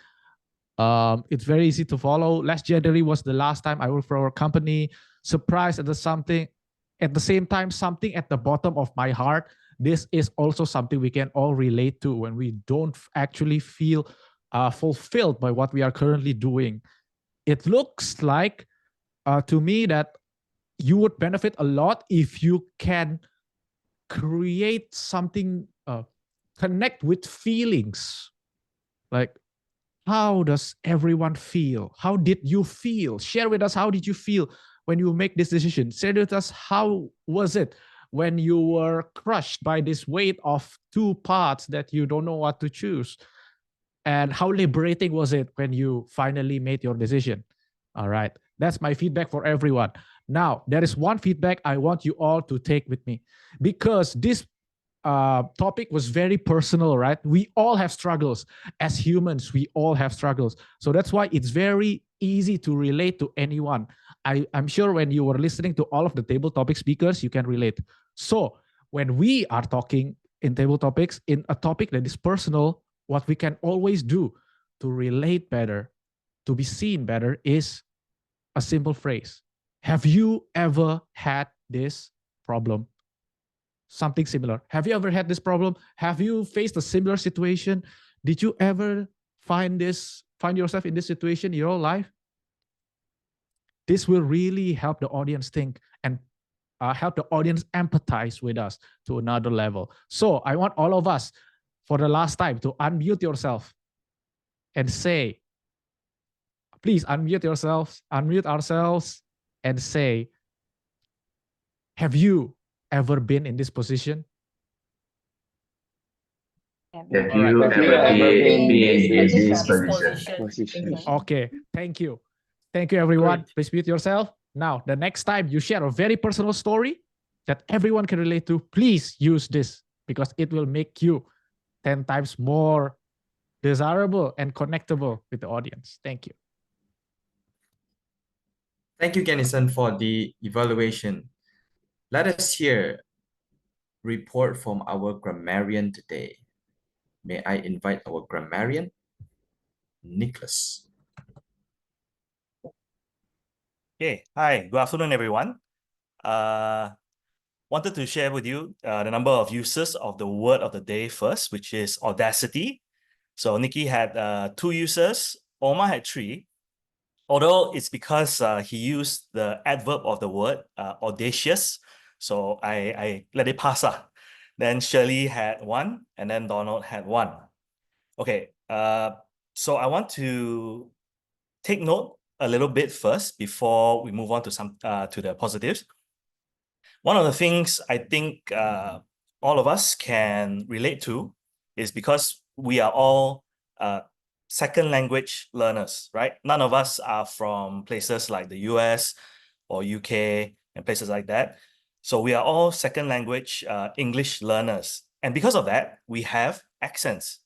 It's very easy to follow. Last January was the last time I worked for our company. Surprised at the same time, something at the bottom of my heart. This is also something we can all relate to when we don't actually feel fulfilled by what we are currently doing. It looks like to me that you would benefit a lot if you can create something, connect with feelings. Like, how does everyone feel? How did you feel? Share with us, how did you feel when you make this decision? Share with us, how was it when you were crushed by this weight of 2 parts that you don't know what to choose? And how liberating was it when you finally made your decision? All right, that's my feedback for everyone. Now, there is one feedback I want you all to take with me, because this topic was very personal, right? We all have struggles. As humans, we all have struggles. So that's why it's very easy to relate to anyone. I'm sure when you were listening to all of the table topic speakers, you can relate. So when we are talking in table topics, in a topic that is personal, what we can always do to relate better, to be seen better, is a simple phrase. Have you ever had this problem? Something similar. Have you ever had this problem? Have you faced a similar situation? Did you ever find yourself in this situation in your life? This will really help the audience think and help the audience empathize with us to another level. So I want all of us, for the last time, to unmute yourself and say, please unmute yourselves, unmute ourselves and say, have you ever been in this position? Have you ever been in this position? Okay, thank you. Thank you, everyone. Please mute yourself. Now, the next time you share a very personal story that everyone can relate to, please use this, because it will make you 10 times more desirable and connectable with the audience. Thank you. Thank you, Kennison, for the evaluation. Let us hear report from our grammarian today. May I invite our grammarian, Nicholas. Okay, hi, good afternoon, everyone. Wanted to share with you the number of uses of the word of the day first, which is audacity. So Nikki had 2 uses, Omar had 3. Although it's because he used the adverb of the word, audacious. So I let it pass. Then Shirley had 1, and then Donald had 1. Okay, so I want to take note a little bit first before we move on to some to the positives. One of the things I think all of us can relate to is because we are all second language learners, right? None of us are from places like the US or UK and places like that. So we are all second language English learners. And because of that, we have accents.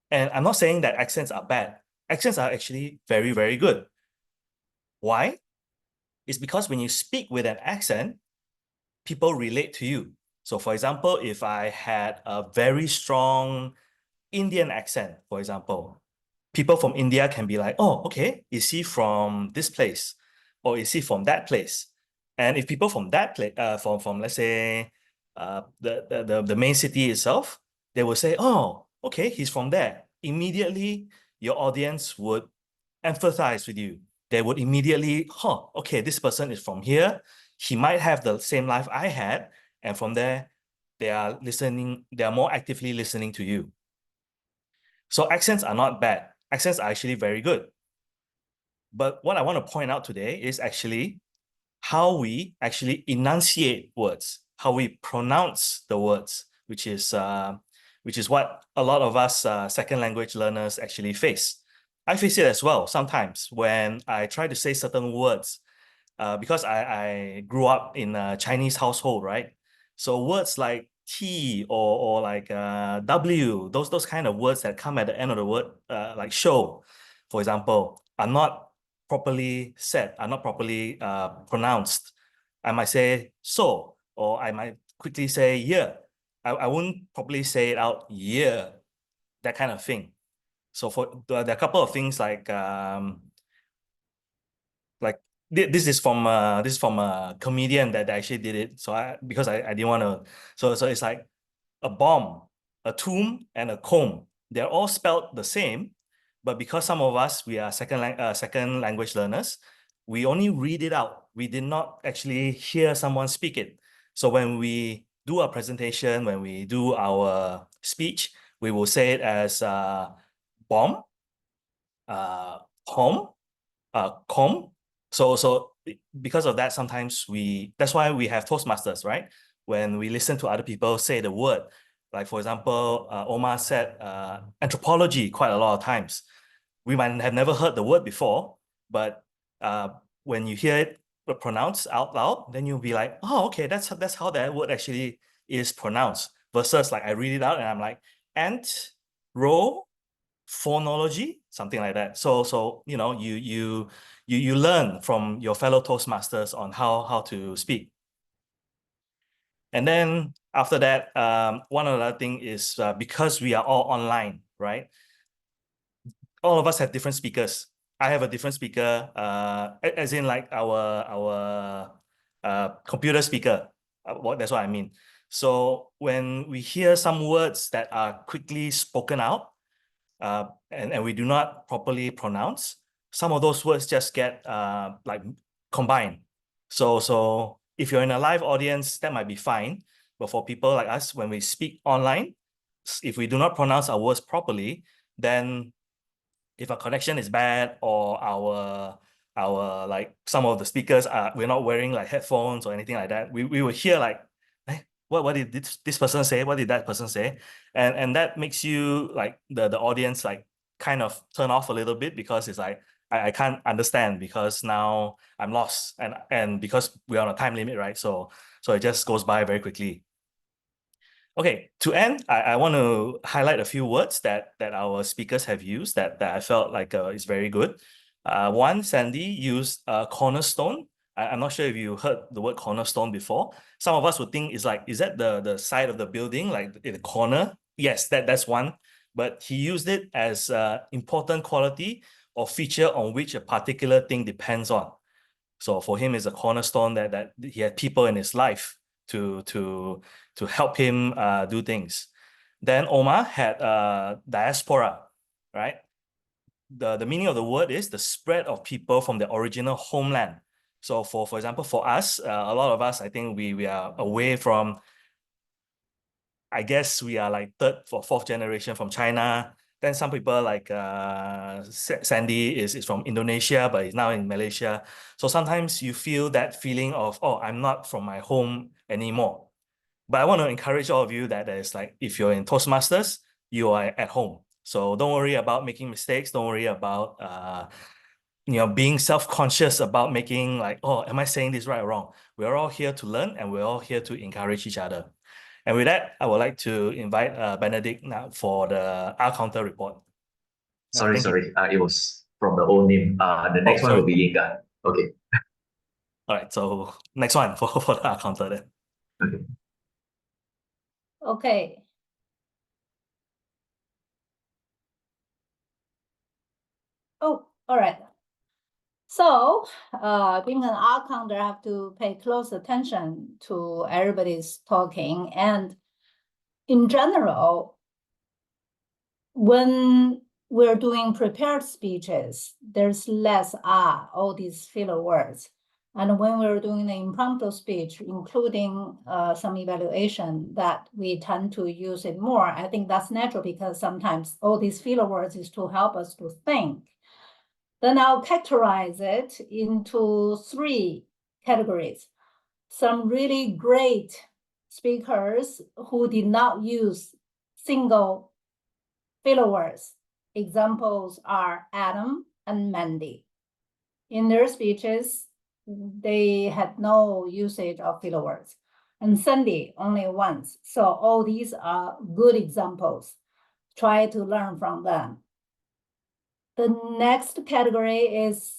And I'm not saying that accents are bad. Accents are actually very, very good. Why? It's because when you speak with an accent, people relate to you. So for example, if I had a very strong Indian accent, for example, people from India can be like, oh, okay, is he from this place? Or is he from that place? And if people from that place, from let's say, the main city itself, they will say, oh, okay, he's from there. Immediately, your audience would empathize with you. They would immediately, okay, this person is from here. He might have the same life I had. And from there, they are listening, they are more actively listening to you. So accents are not bad. Accents are actually very good. But what I want to point out today is actually how we actually enunciate words, how we pronounce the words, which is what a lot of us second language learners actually face. I face it as well sometimes when I try to say certain words because I grew up in a Chinese household, right? So words like T or like W, those kind of words that come at the end of the word, like show, for example, are not properly said, are not properly pronounced. I might say so, or I might quickly say yeah. I wouldn't properly say it out, yeah, that kind of thing. So there are a couple of things like this is from a comedian that actually did it. So because I didn't want to. So it's like a bomb, a tomb, and a comb. They're all spelled the same, but because some of us we are second language learners, we only read it out. We did not actually hear someone speak it. So when we do our presentation, when we do our speech, we will say it as bomb, home, comb. So because of that, sometimes that's why we have Toastmasters, right? When we listen to other people say the word, like for example, Omar said anthropology quite a lot of times. We might have never heard the word before, but when you hear it pronounced out loud, then you'll be like, oh, okay, that's how that word actually is pronounced. versus like I read it out and I'm like, ant, row, phonology, something like that. So you know, you learn from your fellow Toastmasters on how to speak. And then after that, one other thing is because we are all online, right? All of us have different speakers. I have a different speaker, as in like our computer speaker. That's what I mean. So when we hear some words that are quickly spoken out, and we do not properly pronounce, some of those words just get like combined. So if you're in a live audience, that might be fine. But for people like us, when we speak online, if we do not pronounce our words properly, then if our connection is bad or our like some of the speakers we're not wearing like headphones or anything like that, we will hear like, what did this person say? What did that person say? And that makes you like the audience like kind of turn off a little bit, because it's like I can't understand because now I'm lost, and because we're on a time limit, right? So it just goes by very quickly. Okay, to end, I want to highlight a few words that our speakers have used that I felt like is very good. One, Sandy used cornerstone. I'm not sure if you heard the word cornerstone before. Some of us would think is that the side of the building, like in the corner? Yes, that's one. But he used it as important quality or feature on which a particular thing depends on. So for him, it's a cornerstone that he had people in his life to help him do things. Then Omar had diaspora, right? The meaning of the word is the spread of people from the original homeland. So for example, for us, a lot of us, I think we are away from, I guess we are like third or fourth generation from China. Then some people like Sandy is from Indonesia, but is now in Malaysia. So sometimes you feel that feeling of, oh, I'm not from my home anymore. But I want to encourage all of you that there's like, if you're in Toastmasters, you are at home. So don't worry about making mistakes. Don't worry about being self-conscious about making like, oh, am I saying this right or wrong? We're all here to learn, and we're all here to encourage each other. And with that, I would like to invite Benedict now for the R counter report. Sorry. It was from the old name. The next one will be Inga. Okay. All right. So next one for the R counter then. Okay. Okay. Oh, all right. So, being an R counter, I have to pay close attention to everybody's talking. And in general, when we're doing prepared speeches, there's less all these filler words. And when we're doing the impromptu speech, including some evaluation, that we tend to use it more. I think that's natural because sometimes all these filler words is to help us to think. Then I'll categorize it into 3 categories. Some really great speakers who did not use single filler words. Examples are Adam and Mandy. In their speeches, they had no usage of filler words. And Sandy only once. So all these are good examples. Try to learn from them. The next category is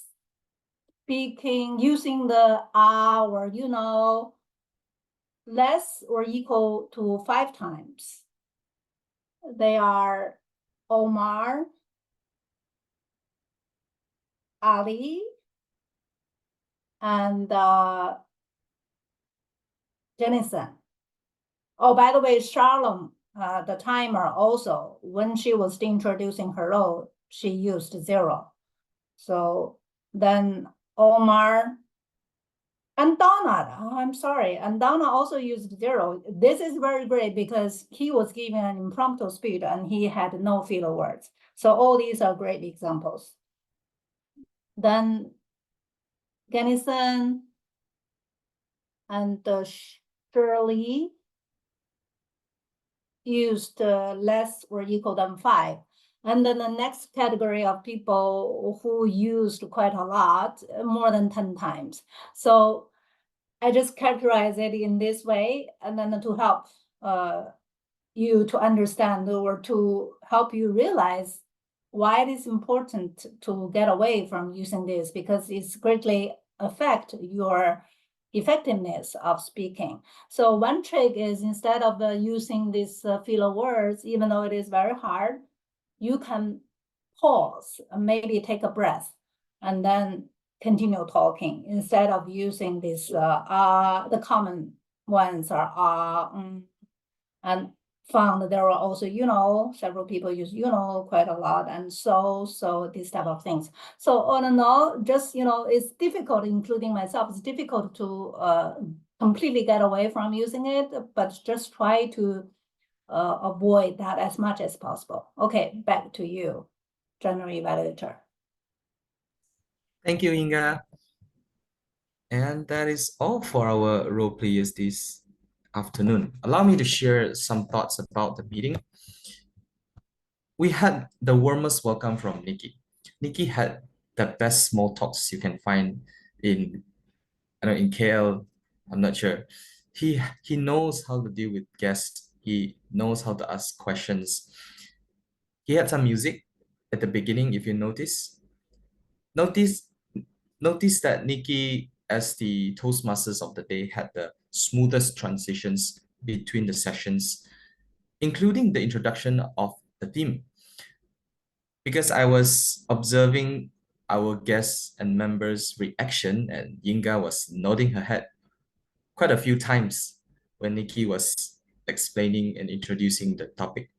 speaking using the or less or equal to 5 times. They are Omar, Ali, and Jennison. Oh, by the way, Charlene, the timer also, when she was introducing her role, she used 0. So then Omar and Donna, I'm sorry, and Donna also used 0. This is very great because he was giving an impromptu speech and he had no filler words. So all these are great examples. Then Jennison and Shirley used less or equal than 5. And then the next category of people who used quite a lot, more than 10 times. So I just characterize it in this way, and then to help you to understand or to help you realize why it is important to get away from using this, because it's greatly affect your effectiveness of speaking. So one trick is, instead of using these filler words, even though it is very hard, you can pause, maybe take a breath, and then continue talking instead of using these the common ones are and found there are also, several people use, quite a lot, and so these type of things. So all in all, just, it's difficult, including myself, it's difficult to completely get away from using it, but just try to avoid that as much as possible. Okay, back to you, General Evaluator. Thank you, Inga. And that is all for our role players this afternoon. Allow me to share some thoughts about the meeting. We had the warmest welcome from Nikki. Nikki had the best small talks you can find in KL. I'm not sure. He knows how to deal with guests. He knows how to ask questions. He had some music at the beginning, if you notice. Notice that Nikki, as the Toastmasters of the day, had the smoothest transitions between the sessions, including the introduction of the theme. Because I was observing our guests and members' reaction, and Inga was nodding her head quite a few times when Nikki was explaining and introducing the topic.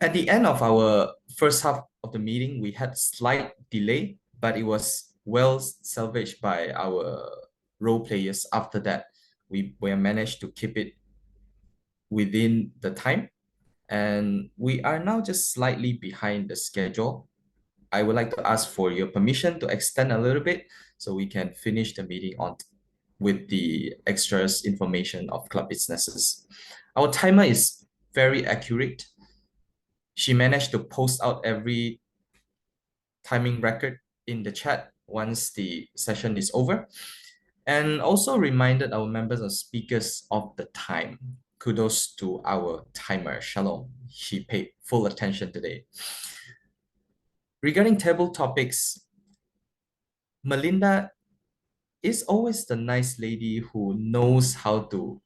At the end of our first half of the meeting, we had slight delay, but it was well salvaged by our role players. After that, we managed to keep it within the time, and we are now just slightly behind the schedule. I would like to ask for your permission to extend a little bit so we can finish the meeting on with the extras information of club businesses. Our timer is very accurate. She managed to post out every timing record in the chat once the session is over, and also reminded our members and speakers of the time. Kudos to our timer, Shalom. She paid full attention today. Regarding table topics, Melinda is always the nice lady who knows how to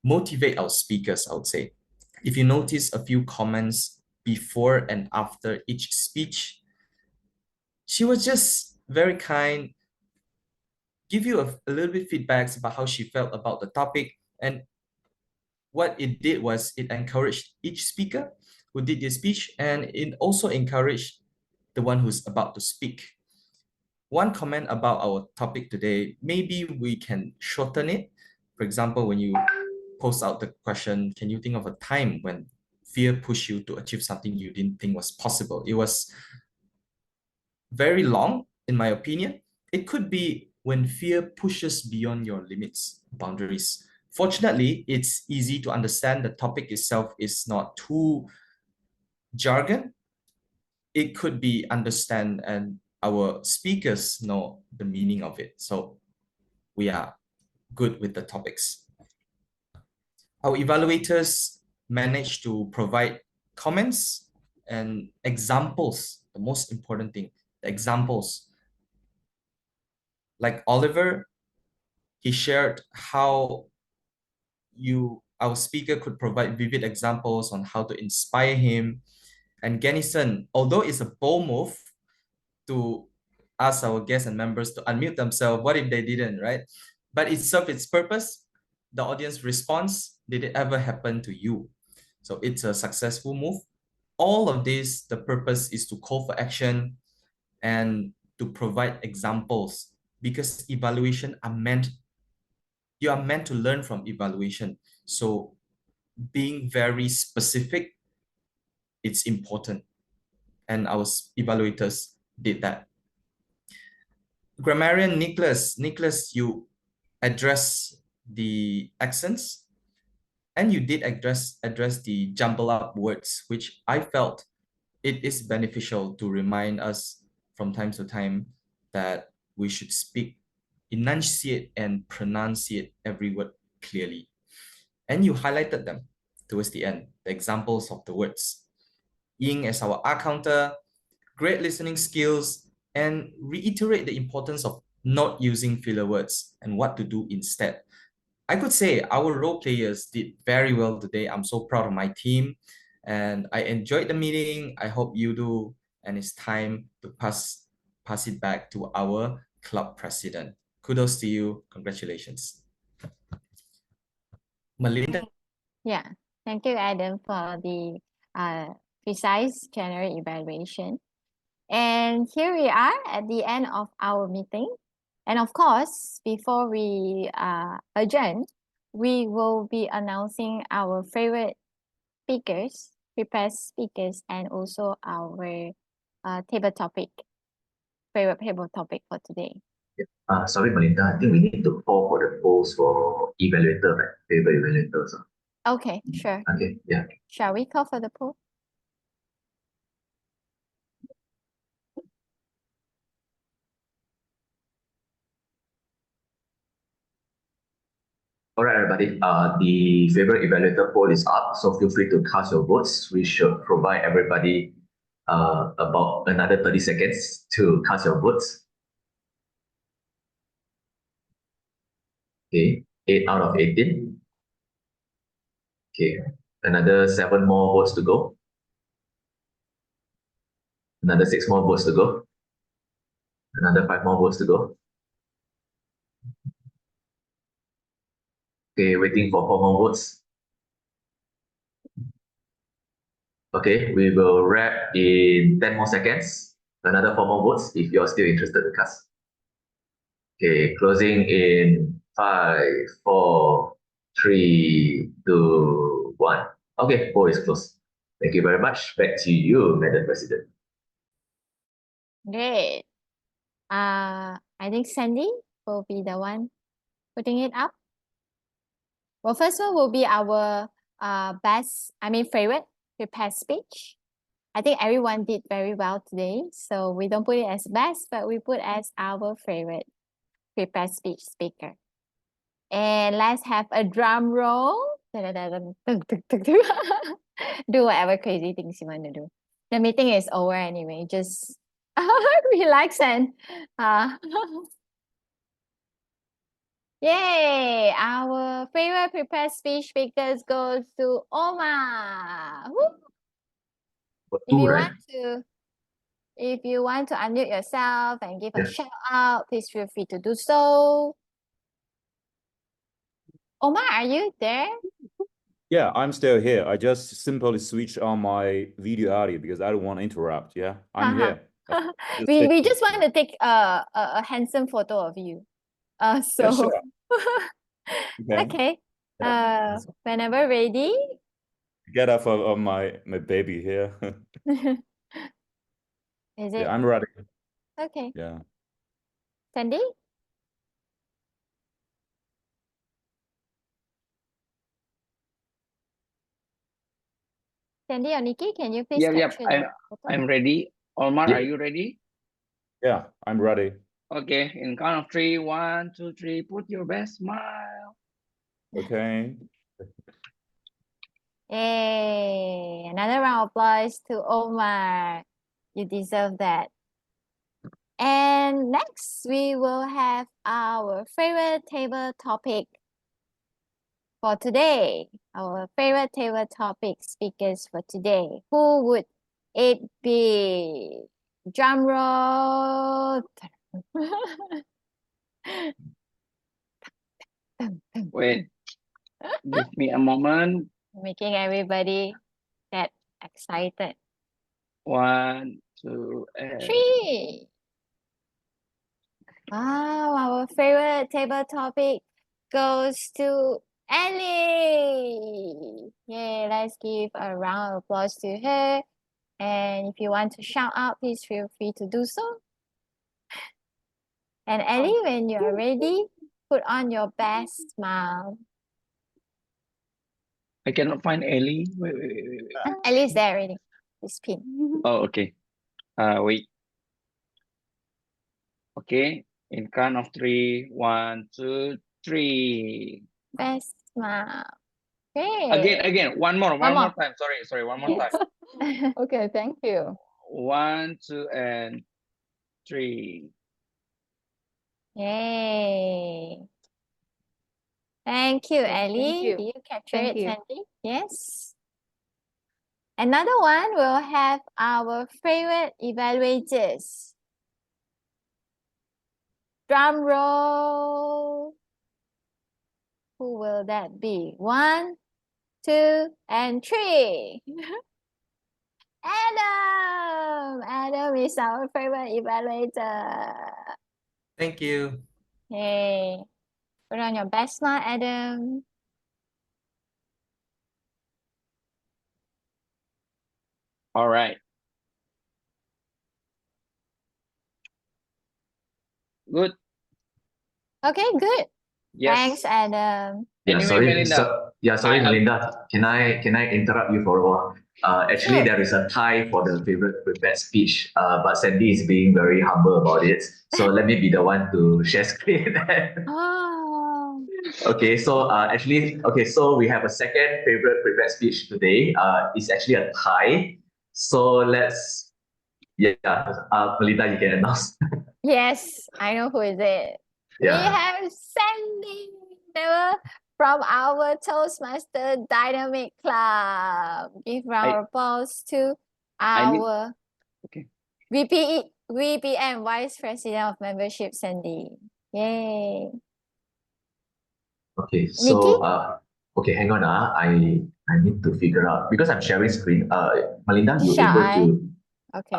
motivate our speakers, I would say. If you notice a few comments before and after each speech, she was just very kind, give you a little bit feedbacks about how she felt about the topic. And what it did was it encouraged each speaker who did the speech, and it also encouraged the one who's about to speak. One comment about our topic today, maybe we can shorten it. For example, when you post out the question, can you think of a time when fear pushed you to achieve something you didn't think was possible? It was very long, in my opinion. It could be when fear pushes beyond your limits, boundaries. Fortunately, it's easy to understand. The topic itself is not too jargon. It could be understand, and our speakers know the meaning of it. So we are good with the topics. Our evaluators managed to provide comments and examples. The most important thing, the examples. Like Oliver, he shared how our speaker could provide vivid examples on how to inspire him. And Gennison, although it's a bold move to ask our guests and members to unmute themselves, what if they didn't, right? But it served its purpose. The audience response, did it ever happen to you? So it's a successful move. All of this, the purpose is to call for action and to provide examples, because evaluation you are meant to learn from evaluation. So being very specific, it's important. And our evaluators did that. Grammarian Nicholas, you address the accents, and you did address the jumble up words, which I felt it is beneficial to remind us from time to time that we should speak, enunciate and pronunciate every word clearly. And you highlighted them towards the end, the examples of the words. Ying as our R counter, great listening skills, and reiterate the importance of not using filler words and what to do instead. I could say our role players did very well today. I'm so proud of my team and I enjoyed the meeting. I hope you do. And it's time to pass it back to our club president. Kudos to you. Congratulations. Melinda. Yeah, thank you, Adam, for the precise general evaluation. And here we are at the end of our meeting. And of course, before we adjourn, we will be announcing our favorite speakers, prepared speakers, and also our favorite table topic for today. Sorry, Melinda. I think we need to call for the polls for evaluator, right? Favorite evaluators. Okay, sure. Okay, yeah. Shall we call for the poll? All right, everybody. The favorite evaluator poll is up, so feel free to cast your votes. We should provide everybody about another 30 seconds to cast your votes. Okay, 8 out of 18. Okay, another 7 more votes to go. Another 6 more votes to go. Another 5 more votes to go. Okay, waiting for 4 more votes. Okay, we will wrap in 10 more seconds. Another 4 more votes if you're still interested to cast. Okay, closing in 5, 4, 3, 2, 1. Okay, poll is closed. Thank you very much. Back to you, Madam President. Great. I think Sandy will be the one putting it up. Well, first one will be our favorite prepared speech. I think everyone did very well today, so we don't put it as best, but we put as our favorite prepared speech speaker. And let's have a drum roll. Do whatever crazy things you want to do. The meeting is over anyway. Just relax and yay! Our favorite prepared speech speakers goes to Omar. Woo! If you want to unmute yourself and give a shout out, please feel free to do so. Omar, are you there? Yeah, I'm still here. I just simply switch on my video audio because I don't want to interrupt. Yeah, I'm here. We just want to take a handsome photo of you. Yeah, sure. Okay. Whenever ready. Get off of my baby here. Is it? Yeah, I'm ready. Okay. Yeah. Sandy? Sandy or Nikki, can you please capture the photo? I'm ready. Omar, are you ready? Yeah, I'm ready. Okay, in count of 3, 1, 2, 3, put your best smile. Okay. Yay! Another round of applause to Omar. You deserve that. And next, we will have our favorite table topic for today. Our favorite table topic speakers for today. Who would it be? Drum roll. Wait, give me a moment. Making everybody get excited. 1, 2, 3. Wow, our favorite table topic goes to Ellie. Yay, let's give a round of applause to her. And if you want to shout out, please feel free to do so. And Ellie, when you are ready, put on your best smile. I cannot find Ellie. Wait. Ellie's there already. This pin. Oh, okay. Wait. Okay, in count of 3, 1, 2, 3. Best mark. Great. Again, one more more. time. Sorry, one more Yes. time. Okay, thank you. 1, 2, and 3. Yay. Thank you, Ellie. you. Did you capture Thank it, you. Sandy? Yes. Another one will have our favorite evaluators. Drum roll. Who will that be? 1, 2, and 3. Adam! Adam is our favorite evaluator. Thank you. Hey, put on your best mark, Adam. All right. Good. Okay, good. Yes. Thanks, Adam. Yeah, Anyway, sorry, Melinda. sorry, Melinda. Can I interrupt you for a while? Actually, Sure. there is a tie for the favorite prepared speech. But Sandy is being very humble about it. So let me be the one to share screen. Oh. Okay, so so we have a second favorite prepared speech today. It's actually a tie. So Melinda, you can announce. Yes, I know who is it. We Yeah. have Sandy from our Toastmaster Dynamic Club. Give round of applause to I need- our Okay. VPM Vice President of Membership, Sandy. Yay. Okay, so okay, hang on. I need to figure out because I'm sharing screen. Melinda, you Shall able I? to Okay.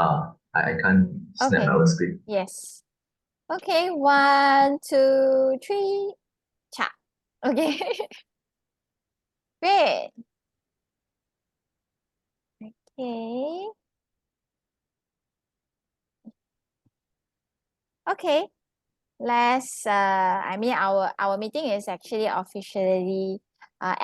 I can't snap Okay. our screen. Yes. Okay, 1, 2, 3. Cha. Okay. Great. Okay. Okay. Let's our meeting is actually officially ended.